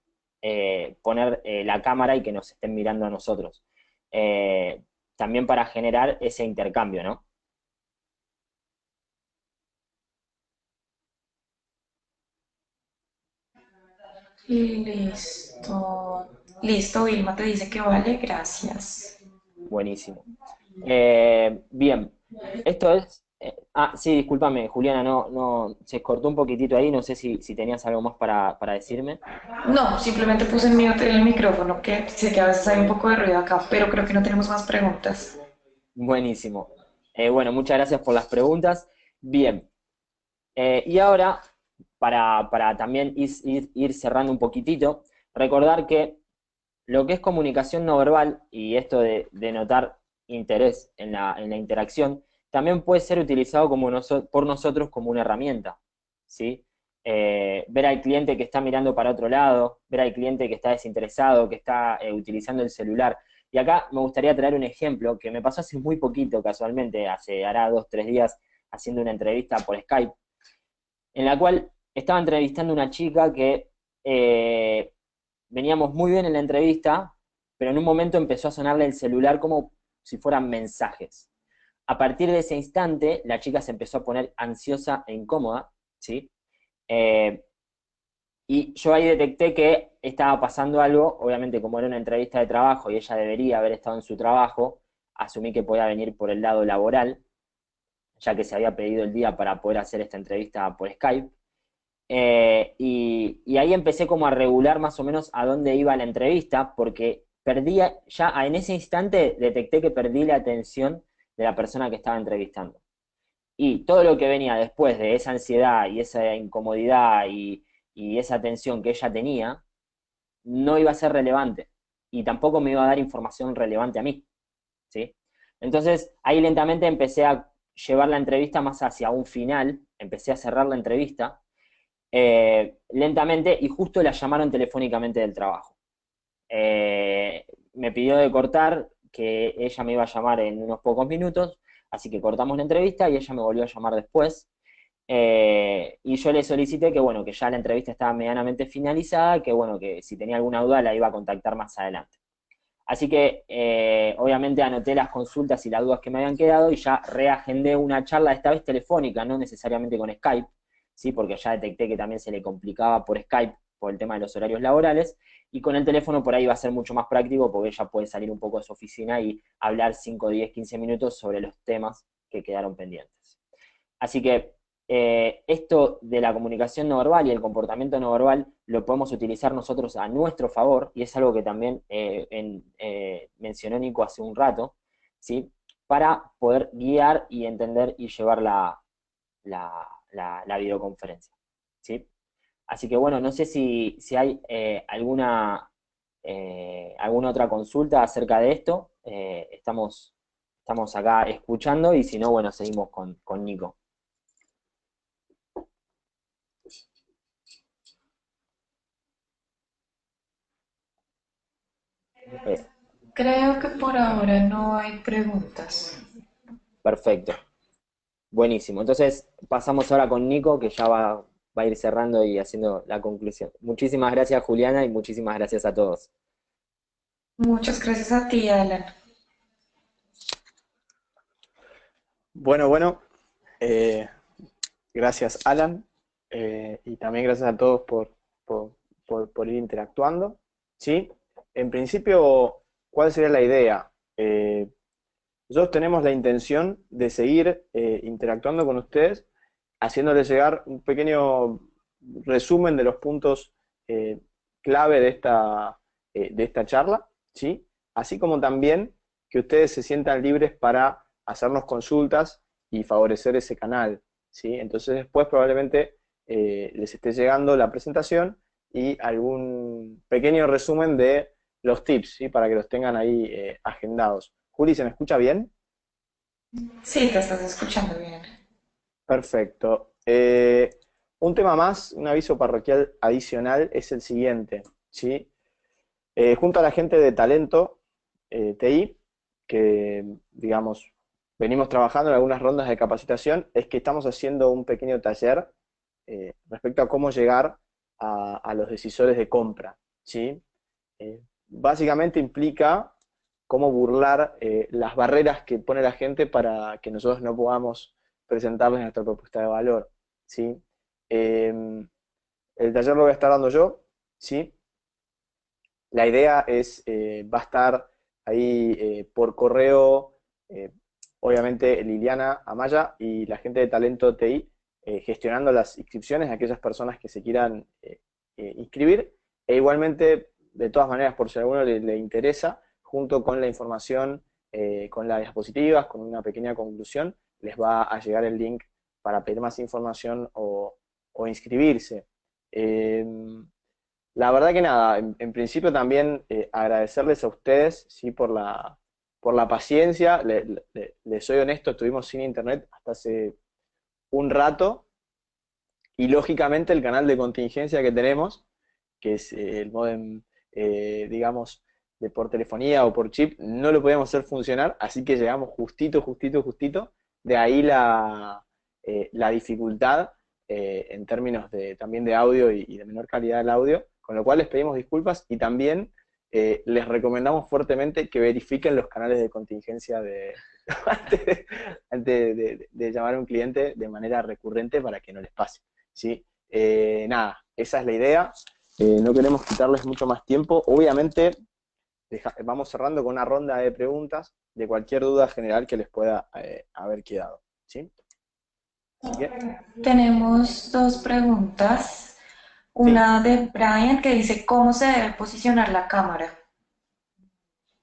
poner la cámara y que nos estén mirando a nosotros. También para generar ese intercambio, ¿no? Listo. Listo, Vilma te dice que vale, gracias. Buenísimo. Bien, esto es... sí, discúlpame, Juliana, no, se cortó un poquitito ahí, no sé si tenías algo más para decirme. No, simplemente puse en mute el micrófono, que sé que a veces hay un poco de ruido acá, pero creo que no tenemos más preguntas. Buenísimo. Bueno, muchas gracias por las preguntas. Bien, y ahora, para también ir cerrando un poquitito, recordar que lo que es comunicación no verbal, y esto de notar interés en la interacción, también puede ser utilizado como por nosotros como una herramienta, ¿sí? Ver al cliente que está mirando para otro lado, ver al cliente que está desinteresado, que está utilizando el celular. Y acá me gustaría traer un ejemplo que me pasó hace muy poquito, casualmente, hará 2, 3 días, haciendo una entrevista por Skype, en la cual estaba entrevistando a una chica que veníamos muy bien en la entrevista, pero en un momento empezó a sonarle el celular como si fueran mensajes. A partir de ese instante, la chica se empezó a poner ansiosa e incómoda, ¿sí? Eh, y yo ahí detecté que estaba pasando algo, obviamente como era una entrevista de trabajo y ella debería haber estado en su trabajo, asumí que podía venir por el lado laboral, ya que se había pedido el día para poder hacer esta entrevista por Skype. Y ahí empecé como a regular más o menos a dónde iba la entrevista, porque perdía, ya en ese instante detecté que perdí la atención de la persona que estaba entrevistando. Y todo lo que venía después de esa ansiedad y esa incomodidad y esa tensión que ella tenía, no iba a ser relevante. Y tampoco me iba a dar información relevante a mí, ¿sí? Entonces, ahí lentamente empecé a llevar la entrevista más hacia un final, empecé a cerrar la entrevista, lentamente y justo la llamaron telefónicamente del trabajo. Me pidió de cortar, que ella me iba a llamar en unos pocos minutos, así que cortamos la entrevista y ella me volvió a llamar después. Y yo le solicité que, bueno, que ya la entrevista estaba medianamente finalizada, que, bueno, que si tenía alguna duda la iba a contactar más adelante. Así que, obviamente, anoté las consultas y las dudas que me habían quedado y ya reagendé una charla, esta vez telefónica, no necesariamente con Skype, ¿sí? Porque ya detecté que también se le complicaba por Skype, por el tema de los horarios laborales, y con el teléfono por ahí va a ser mucho más práctico porque ella puede salir un poco de su oficina y hablar 5, 10, 15 minutos sobre los temas que quedaron pendientes. Así que esto de la comunicación no verbal y el comportamiento no verbal lo podemos utilizar nosotros a nuestro favor, y es algo que también mencionó Nico hace un rato, ¿sí? Para poder guiar y entender y llevar la videoconferencia, ¿sí? Así que bueno, no sé si hay alguna otra consulta acerca de esto. Estamos acá escuchando y si no, bueno, seguimos con Nico. Eh, Creo que por ahora no hay preguntas. Perfecto, buenísimo. Entonces pasamos ahora con Nico, que ya va a ir cerrando y haciendo la conclusión. Muchísimas gracias, Juliana, y muchísimas gracias a todos. Muchas gracias a ti, Alan. Bueno, eh, gracias Alan, y también gracias a todos por, por ir interactuando, ¿sí? En principio, ¿cuál sería la idea? Nosotros tenemos la intención de seguir interactuando con ustedes, haciéndoles llegar un pequeño resumen de los puntos eh, clave de esta charla, ¿sí? Así como también que ustedes se sientan libres para hacernos consultas y favorecer ese canal, ¿sí? Entonces después probablemente les esté llegando la presentación y algún pequeño resumen de los tips, ¿sí? Para que los tengan ahí agendados. Juli, ¿se me escucha bien? Sí, te estás escuchando bien. Perfecto. Un tema más, un aviso parroquial adicional es el siguiente, ¿sí? Junto a la gente de Talento TI, que digamos, venimos trabajando en algunas rondas de capacitación, es que estamos haciendo un pequeño taller respecto a cómo llegar a los decisores de compra, ¿sí? Básicamente implica cómo burlar las barreras que pone la gente para que nosotros no podamos presentarles nuestra propuesta de valor, ¿sí? El taller lo voy a estar dando yo, ¿sí? La idea es, va a estar ahí por correo, eh, obviamente Liliana Amaya y la gente de Talento TI gestionando las inscripciones de aquellas personas que se quieran inscribir, e igualmente, de todas maneras, por si a alguno le interesa, junto con la información, con las diapositivas, con una pequeña conclusión, les va a llegar el link para pedir más información o inscribirse. La verdad que nada, en principio también agradecerles a ustedes, ¿sí? Por la paciencia. Les soy honesto, estuvimos sin internet hasta hace un rato y lógicamente el canal de contingencia que tenemos, que es el modem, digamos, de por telefonía o por chip, no lo podíamos hacer funcionar, así que llegamos justito. De ahí la dificultad en términos también de audio y de menor calidad del audio, con lo cual les pedimos disculpas y también les recomendamos fuertemente que verifiquen los canales de contingencia antes de llamar a un cliente de manera recurrente para que no les pase, ¿sí? Nada, esa es la idea. No queremos quitarles mucho más tiempo. Obviamente, vamos cerrando con una ronda de preguntas de cualquier duda general que les pueda haber quedado, ¿sí? Así que, Tenemos dos preguntas. sí. Una de Brian que dice, ¿cómo se debe posicionar la cámara?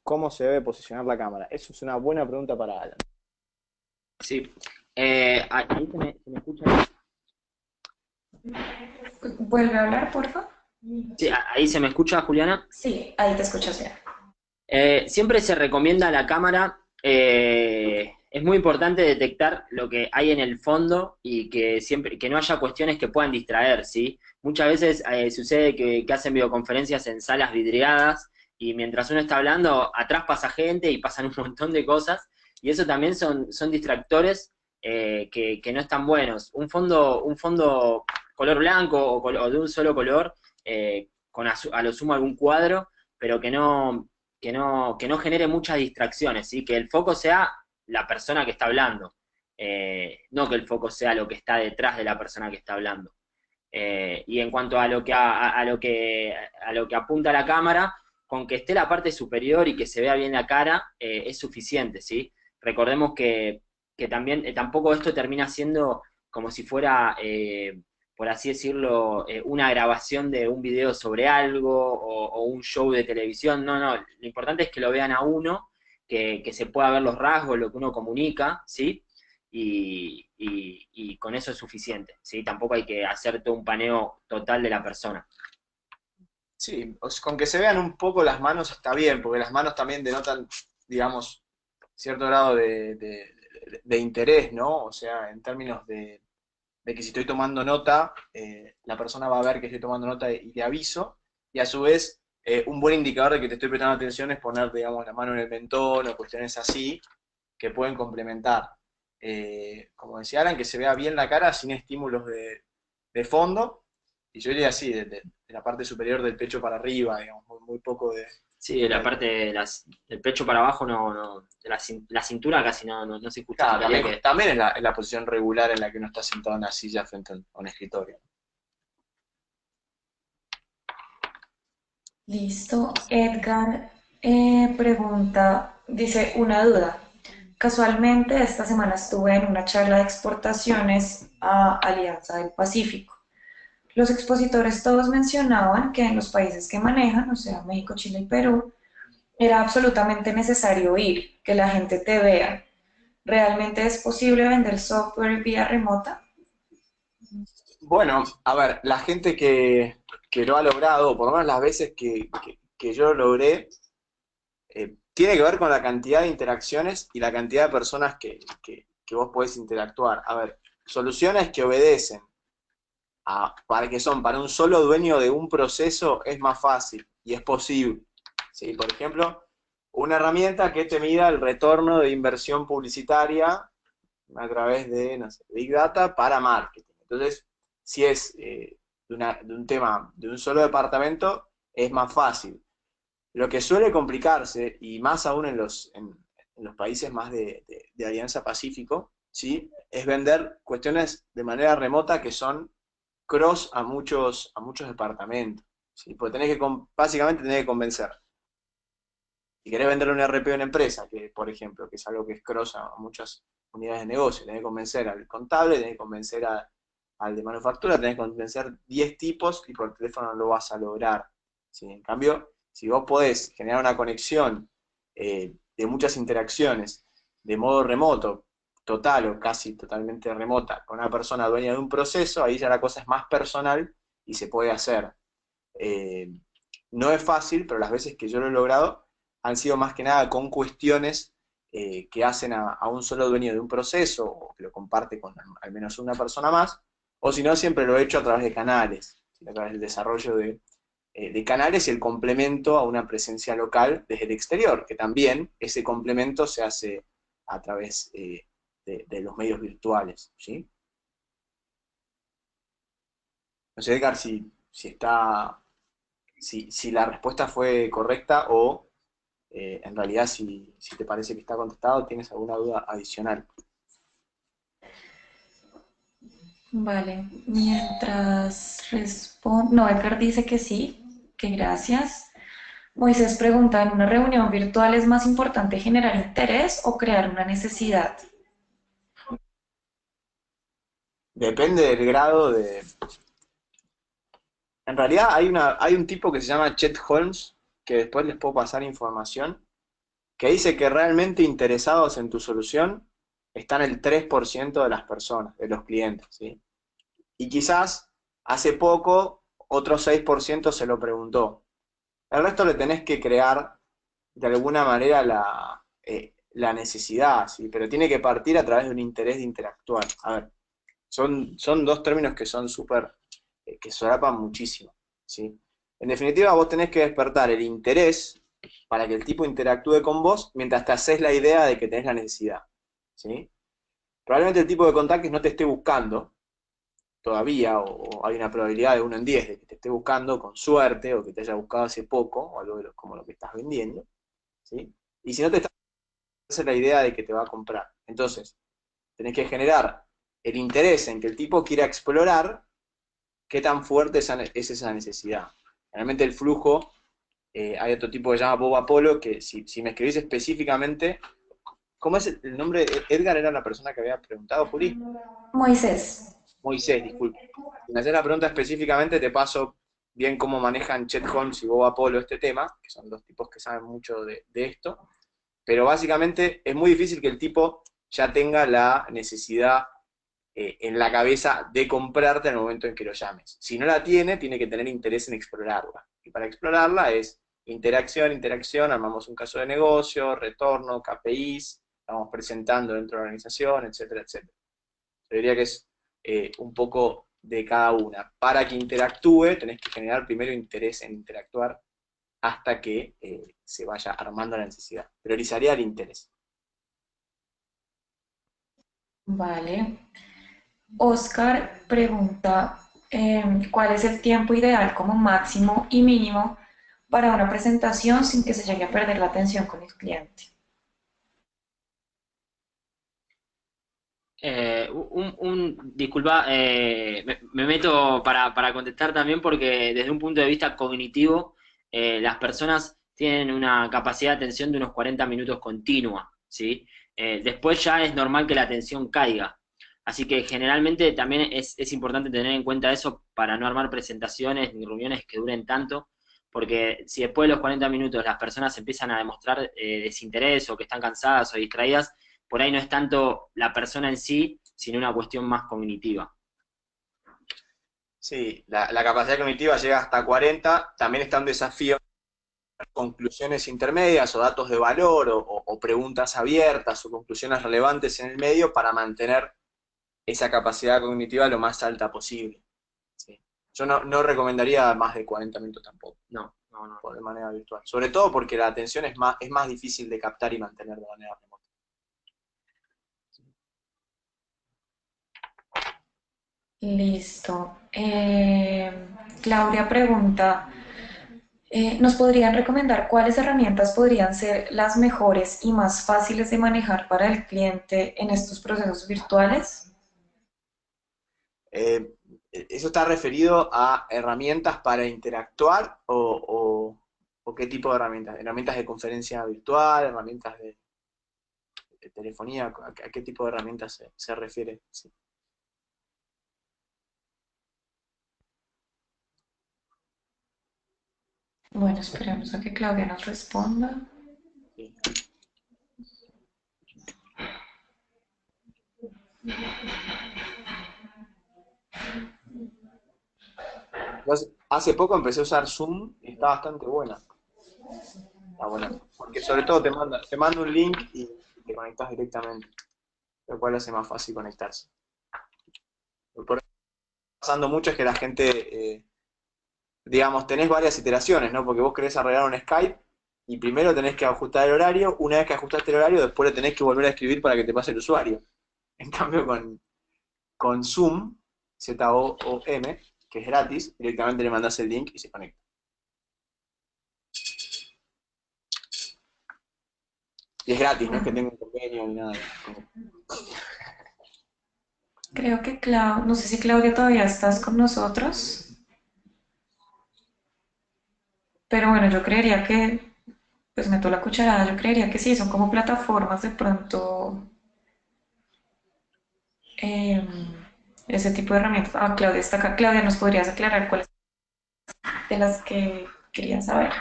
¿Cómo se debe posicionar la cámara? Eso es una buena pregunta para Alan. Sí. Ahí se me escucha. ¿Vuelve a hablar, por favor? Sí, ahí se me escucha, Juliana. Sí, ahí te escuchas bien. Siempre se recomienda la cámara es muy importante detectar lo que hay en el fondo y que siempre, que no haya cuestiones que puedan distraer, ¿sí? Muchas veces sucede que hacen videoconferencias en salas vidriadas y mientras uno está hablando, atrás pasa gente y pasan un montón de cosas, y eso también son distractores que no están buenos. Un fondo color blanco o de un solo color, con a lo sumo algún cuadro, pero que no genere muchas distracciones, ¿sí? Que el foco sea la persona que está hablando, no que el foco sea lo que está detrás de la persona que está hablando. Y en cuanto a a lo que apunta la cámara, con que esté la parte superior y que se vea bien la cara, es suficiente, ¿sí? Recordemos que también, tampoco esto termina siendo como si fuera, por así decirlo, una grabación de un video sobre algo o un show de televisión. No, no, lo importante es que lo vean a uno, que se pueda ver los rasgos, lo que uno comunica, ¿sí? Y con eso es suficiente, ¿sí? Tampoco hay que hacer todo un paneo total de la persona. Sí, con que se vean un poco las manos está bien, porque las manos también denotan, digamos, cierto grado de interés, ¿no? O sea, en términos de que si estoy tomando nota, la persona va a ver que estoy tomando nota y te aviso, y a su vez, un buen indicador de que te estoy prestando atención es poner, digamos, la mano en el mentón o cuestiones así, que pueden complementar. Como decía Alan, que se vea bien la cara sin estímulos de fondo, y yo diría así, de la parte superior del pecho para arriba, digamos, muy poco Sí, de la de- parte del pecho para abajo de la cintura casi no se Claro, justificaría que... también es la posición regular en la que uno está sentado en una silla frente a un escritorio. Listo. Edgar pregunta, dice una duda. Casualmente esta semana estuve en una charla de exportaciones a Alianza del Pacífico. Los expositores todos mencionaban que en los países que manejan, o sea, México, Chile y Perú, era absolutamente necesario ir, que la gente te vea. ¿Realmente es posible vender software vía remota? Bueno, a ver, la gente que lo ha logrado, o por lo menos las veces que yo lo logré, tiene que ver con la cantidad de interacciones y la cantidad de personas que vos podés interactuar. A ver, soluciones que obedecen para que son para un solo dueño de un proceso es más fácil y es posible. ¿Sí? Por ejemplo, una herramienta que te mida el retorno de inversión publicitaria a través de, no sé, Big Data para marketing. Entonces, si es de un tema de un solo departamento, es más fácil. Lo que suele complicarse, y más aún en los países más de Alianza Pacífico, ¿sí? Es vender cuestiones de manera remota que son cross a muchos departamentos. ¿Sí? Porque básicamente tenés que convencer. Si querés vender un RP a una empresa, que por ejemplo, que es algo que es cross a muchas unidades de negocio, tenés que convencer al contable, tenés que convencer al de manufactura, tenés que convencer 10 tipos y por teléfono no lo vas a lograr. ¿Sí? En cambio, si vos podés generar una conexión de muchas interacciones de modo remoto, total o casi totalmente remota, con una persona dueña de un proceso, ahí ya la cosa es más personal y se puede hacer. Eh, no es fácil, pero las veces que yo lo he logrado han sido más que nada con cuestiones que hacen a un solo dueño de un proceso, o que lo comparte con al menos una persona más, o si no, siempre lo he hecho a través de canales, ¿sí? A través del desarrollo de canales y el complemento a una presencia local desde el exterior, que también ese complemento se hace a través de los medios virtuales. ¿Sí? No sé, Edgar, si la respuesta fue correcta o en realidad si te parece que está contestado, tienes alguna duda adicional. Vale, mientras respondo, no, Edgar dice que sí, que gracias. Moisés pregunta, ¿en una reunión virtual es más importante generar interés o crear una necesidad? Depende del grado de... En realidad hay un tipo que se llama Chet Holmes, que después les puedo pasar información, que dice que realmente interesados en tu solución están el 3% de las personas, de los clientes, ¿sí? Y quizás hace poco otro 6% se lo preguntó. El resto le tenés que crear de alguna manera la necesidad, ¿sí? Pero tiene que partir a través de un interés de interactuar. A ver, son dos términos que son súper, que solapan muchísimo, ¿sí? En definitiva, vos tenés que despertar el interés para que el tipo interactúe con vos mientras te haces la idea de que tenés la necesidad, ¿sí? Probablemente el tipo de contactos no te esté buscando todavía, o hay una probabilidad de 1 en 10 de que te esté buscando con suerte, o que te haya buscado hace poco, o algo como lo que estás vendiendo, ¿sí? Y si no te estás haciendo la idea de que te va a comprar. Entonces, tenés que generar el interés en que el tipo quiera explorar qué tan fuerte es esa necesidad. Realmente el flujo, hay otro tipo que se llama Bob Apollo, que si me escribís específicamente, ¿cómo es el nombre? Edgar era la persona que había preguntado, Juli. Moisés. Moisés, disculpe. Si me haces la pregunta específicamente, te paso bien cómo manejan Chet Holmes y Bob Apollo este tema, que son dos tipos que saben mucho de esto, pero básicamente es muy difícil que el tipo ya tenga la necesidad en la cabeza de comprarte en el momento en que lo llames. Si no la tiene, tiene que tener interés en explorarla. Y para explorarla es interacción, interacción, armamos un caso de negocio, retorno, KPIs, estamos presentando dentro de la organización, etcétera, etcétera. Yo diría que es un poco de cada una. Para que interactúe, tenés que generar primero interés en interactuar hasta que se vaya armando la necesidad. Priorizaría el interés. Vale. Oscar pregunta, ¿cuál es el tiempo ideal como máximo y mínimo para una presentación sin que se llegue a perder la atención con el cliente? Disculpa, me meto para contestar también porque desde un punto de vista cognitivo, las personas tienen una capacidad de atención de unos 40 minutos continua, ¿sí? Después ya es normal que la atención caiga. Así que generalmente también es importante tener en cuenta eso para no armar presentaciones ni reuniones que duren tanto, porque si después de los 40 minutos las personas empiezan a demostrar desinterés o que están cansadas o distraídas, por ahí no es tanto la persona en sí, sino una cuestión más cognitiva. Sí, la capacidad cognitiva llega hasta 40, también está un desafío, conclusiones intermedias o datos de valor o preguntas abiertas o conclusiones relevantes en el medio para mantener esa capacidad cognitiva lo más alta posible. ¿Sí? Yo no recomendaría más de 40 minutos tampoco, No, no, no. de manera virtual. Sobre todo porque la atención es más difícil de captar y mantener de manera remota. Listo. Claudia pregunta, ¿nos podrían recomendar cuáles herramientas podrían ser las mejores y más fáciles de manejar para el cliente en estos procesos virtuales? Eh, ¿Eso está referido a herramientas para interactuar o qué tipo de herramientas? ¿Herramientas de conferencia virtual? ¿Herramientas de telefonía? ¿A qué tipo de herramientas se refiere? Sí. Bueno, esperemos a que Claudia nos responda. Sí. Hace poco empecé a usar Zoom y está bastante buena. Está buena. Porque sobre todo te manda un link y te conectas directamente, lo cual hace más fácil conectarse. Por eso está pasando mucho es que la gente, digamos, tenés varias iteraciones, ¿no? Porque vos querés arreglar un Skype y primero tenés que ajustar el horario, una vez que ajustaste el horario, después le tenés que volver a escribir para que te pase el usuario. En cambio, con Zoom, Zoom, que es gratis, directamente le mandás el link y se conecta. Y es gratis, no es que tenga un convenio ni nada. Creo que no sé si Claudia todavía estás con nosotros, pero bueno, yo creería que, pues meto la cucharada, yo creería que sí, son como plataformas de pronto, em, ese tipo de herramientas. Ah, Claudia está acá. Claudia, ¿nos podrías aclarar cuáles de las que quería saber?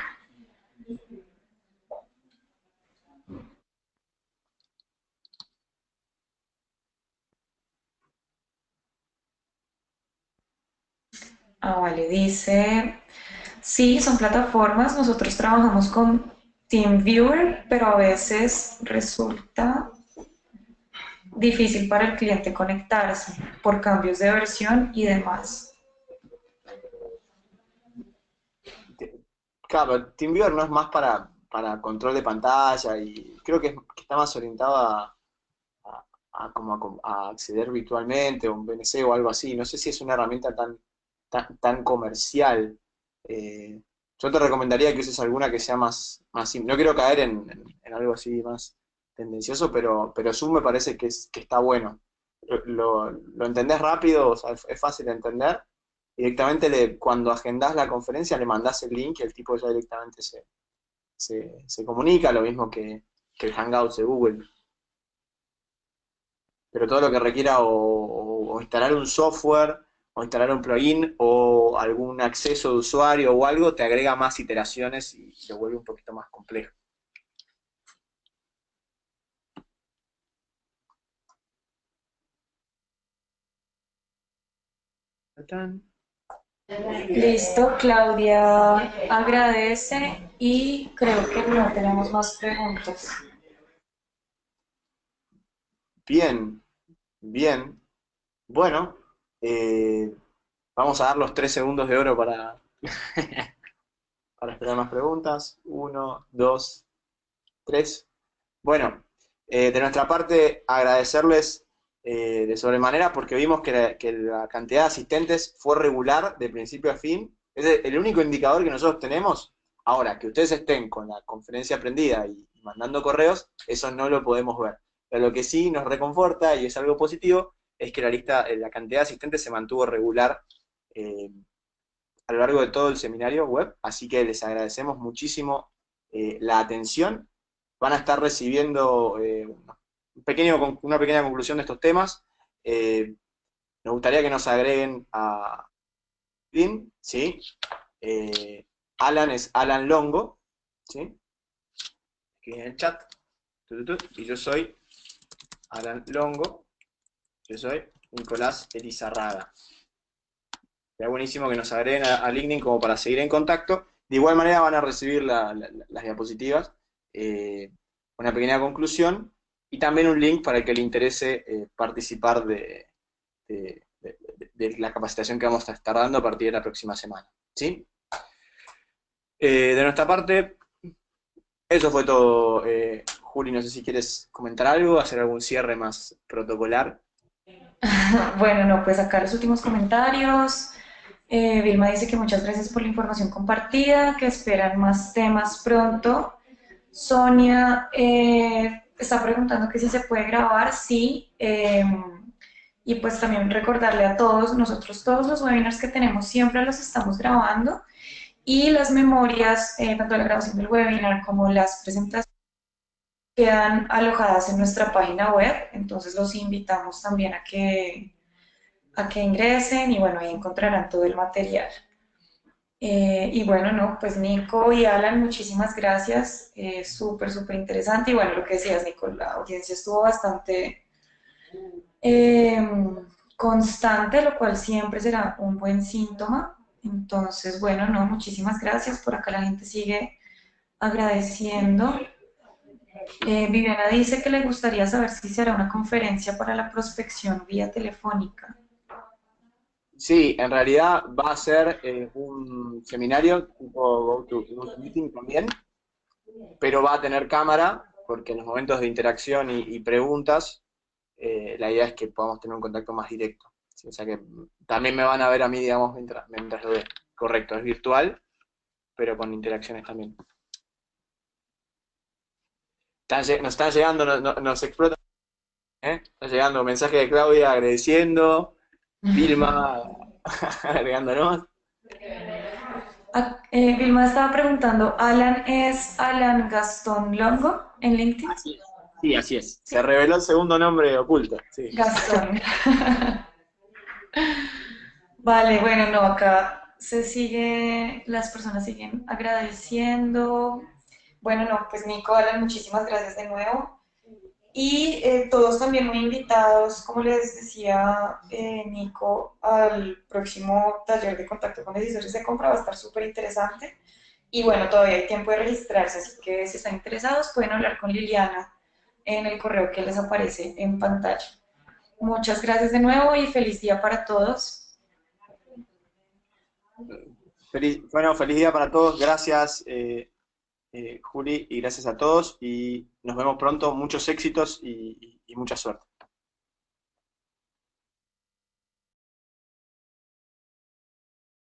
Ah, vale, dice, sí, son plataformas, nosotros trabajamos con TeamViewer, pero a veces resulta difícil para el cliente conectarse por cambios de versión y demás. Claro, TeamViewer no es más para control de pantalla y creo que está más orientado a acceder virtualmente o un VNC o algo así. No sé si es una herramienta tan comercial. Eh, yo te recomendaría que uses alguna que sea más simple. No quiero caer en algo así más tendencioso, pero Zoom me parece que está bueno. Lo entendés rápido, o sea, es fácil de entender. Directamente cuando agendás la conferencia le mandás el link y el tipo ya directamente se comunica, lo mismo que el Hangouts de Google. Pero todo lo que requiera o instalar un software, o instalar un plugin, o algún acceso de usuario o algo, te agrega más iteraciones y lo vuelve un poquito más complejo. Listo, Claudia agradece y creo que no tenemos más preguntas. Bien, bien. Bueno, eh, vamos a dar los 3 segundos de oro para esperar más preguntas. 1, 2, 3. Bueno, de nuestra parte, agradecerles de sobremanera porque vimos que la cantidad de asistentes fue regular de principio a fin. Es el único indicador que nosotros tenemos. Ahora, que ustedes estén con la conferencia prendida y mandando correos, eso no lo podemos ver. Pero lo que sí nos reconforta y es algo positivo es que la cantidad de asistentes se mantuvo regular eh, a lo largo de todo el seminario web, así que les agradecemos muchísimo la atención. Van a estar recibiendo una pequeña conclusión de estos temas. Nos gustaría que nos agreguen a LinkedIn, ¿sí? Alan es Alan Longo, ¿sí? Aquí en el chat. Y yo soy Alan Longo, yo soy Nicolás Elizarraga. Sería buenísimo que nos agreguen a LinkedIn como para seguir en contacto. De igual manera van a recibir las diapositivas, una pequeña conclusión y también un link para el que le interese participar de la capacitación que vamos a estar dando a partir de la próxima semana. ¿Sí? De nuestra parte, eso fue todo. Juli, no sé si quieres comentar algo, hacer algún cierre más protocolar. Bueno, no, pues acá los últimos comentarios. Vilma dice que muchas gracias por la información compartida, que esperan más temas pronto. Sonia está preguntando que si se puede grabar, sí. Y pues también recordarle a todos, nosotros todos los webinars que tenemos siempre los estamos grabando y las memorias, tanto la grabación del webinar como las presentaciones, quedan alojadas en nuestra página web, entonces los invitamos también a que ingresen y bueno, ahí encontrarán todo el material. Y bueno, no, pues Nico y Alan, muchísimas gracias, súper, súper interesante y bueno, lo que decías, Nico, la audiencia estuvo bastante eh, constante, lo cual siempre será un buen síntoma. Entonces, bueno, no, muchísimas gracias, por acá la gente sigue agradeciendo. Viviana dice que le gustaría saber si se hará una conferencia para la prospección vía telefónica. Sí, en realidad va a ser un seminario tipo GoToMeeting también, pero va a tener cámara, porque en los momentos de interacción y preguntas, la idea es que podamos tener un contacto más directo. ¿Sí? O sea que también me van a ver a mí, digamos, mientras lo veo. Correcto, es virtual, pero con interacciones también. Nos están llegando, nos explotan, ¿eh? Está llegando un mensaje de Claudia agradeciendo, Vilma agregándonos. Vilma estaba preguntando, ¿Alan es Alan Gastón Longo en LinkedIn? Así es. Sí, así es. Se reveló el segundo nombre oculto. Sí. Gastón. Vale, bueno, no, acá se sigue, las personas siguen agradeciendo. Bueno, no, pues Nico, Alan, muchísimas gracias de nuevo. Y todos también muy invitados, como les decía Nico, al próximo taller de contacto con decisores de compra, va a estar súper interesante. Y bueno, todavía hay tiempo de registrarse, así que si están interesados pueden hablar con Liliana en el correo que les aparece en pantalla. Muchas gracias de nuevo y feliz día para todos. Bueno, feliz día para todos. Gracias, Juli, y gracias a todos. Y nos vemos pronto. Muchos éxitos y mucha suerte.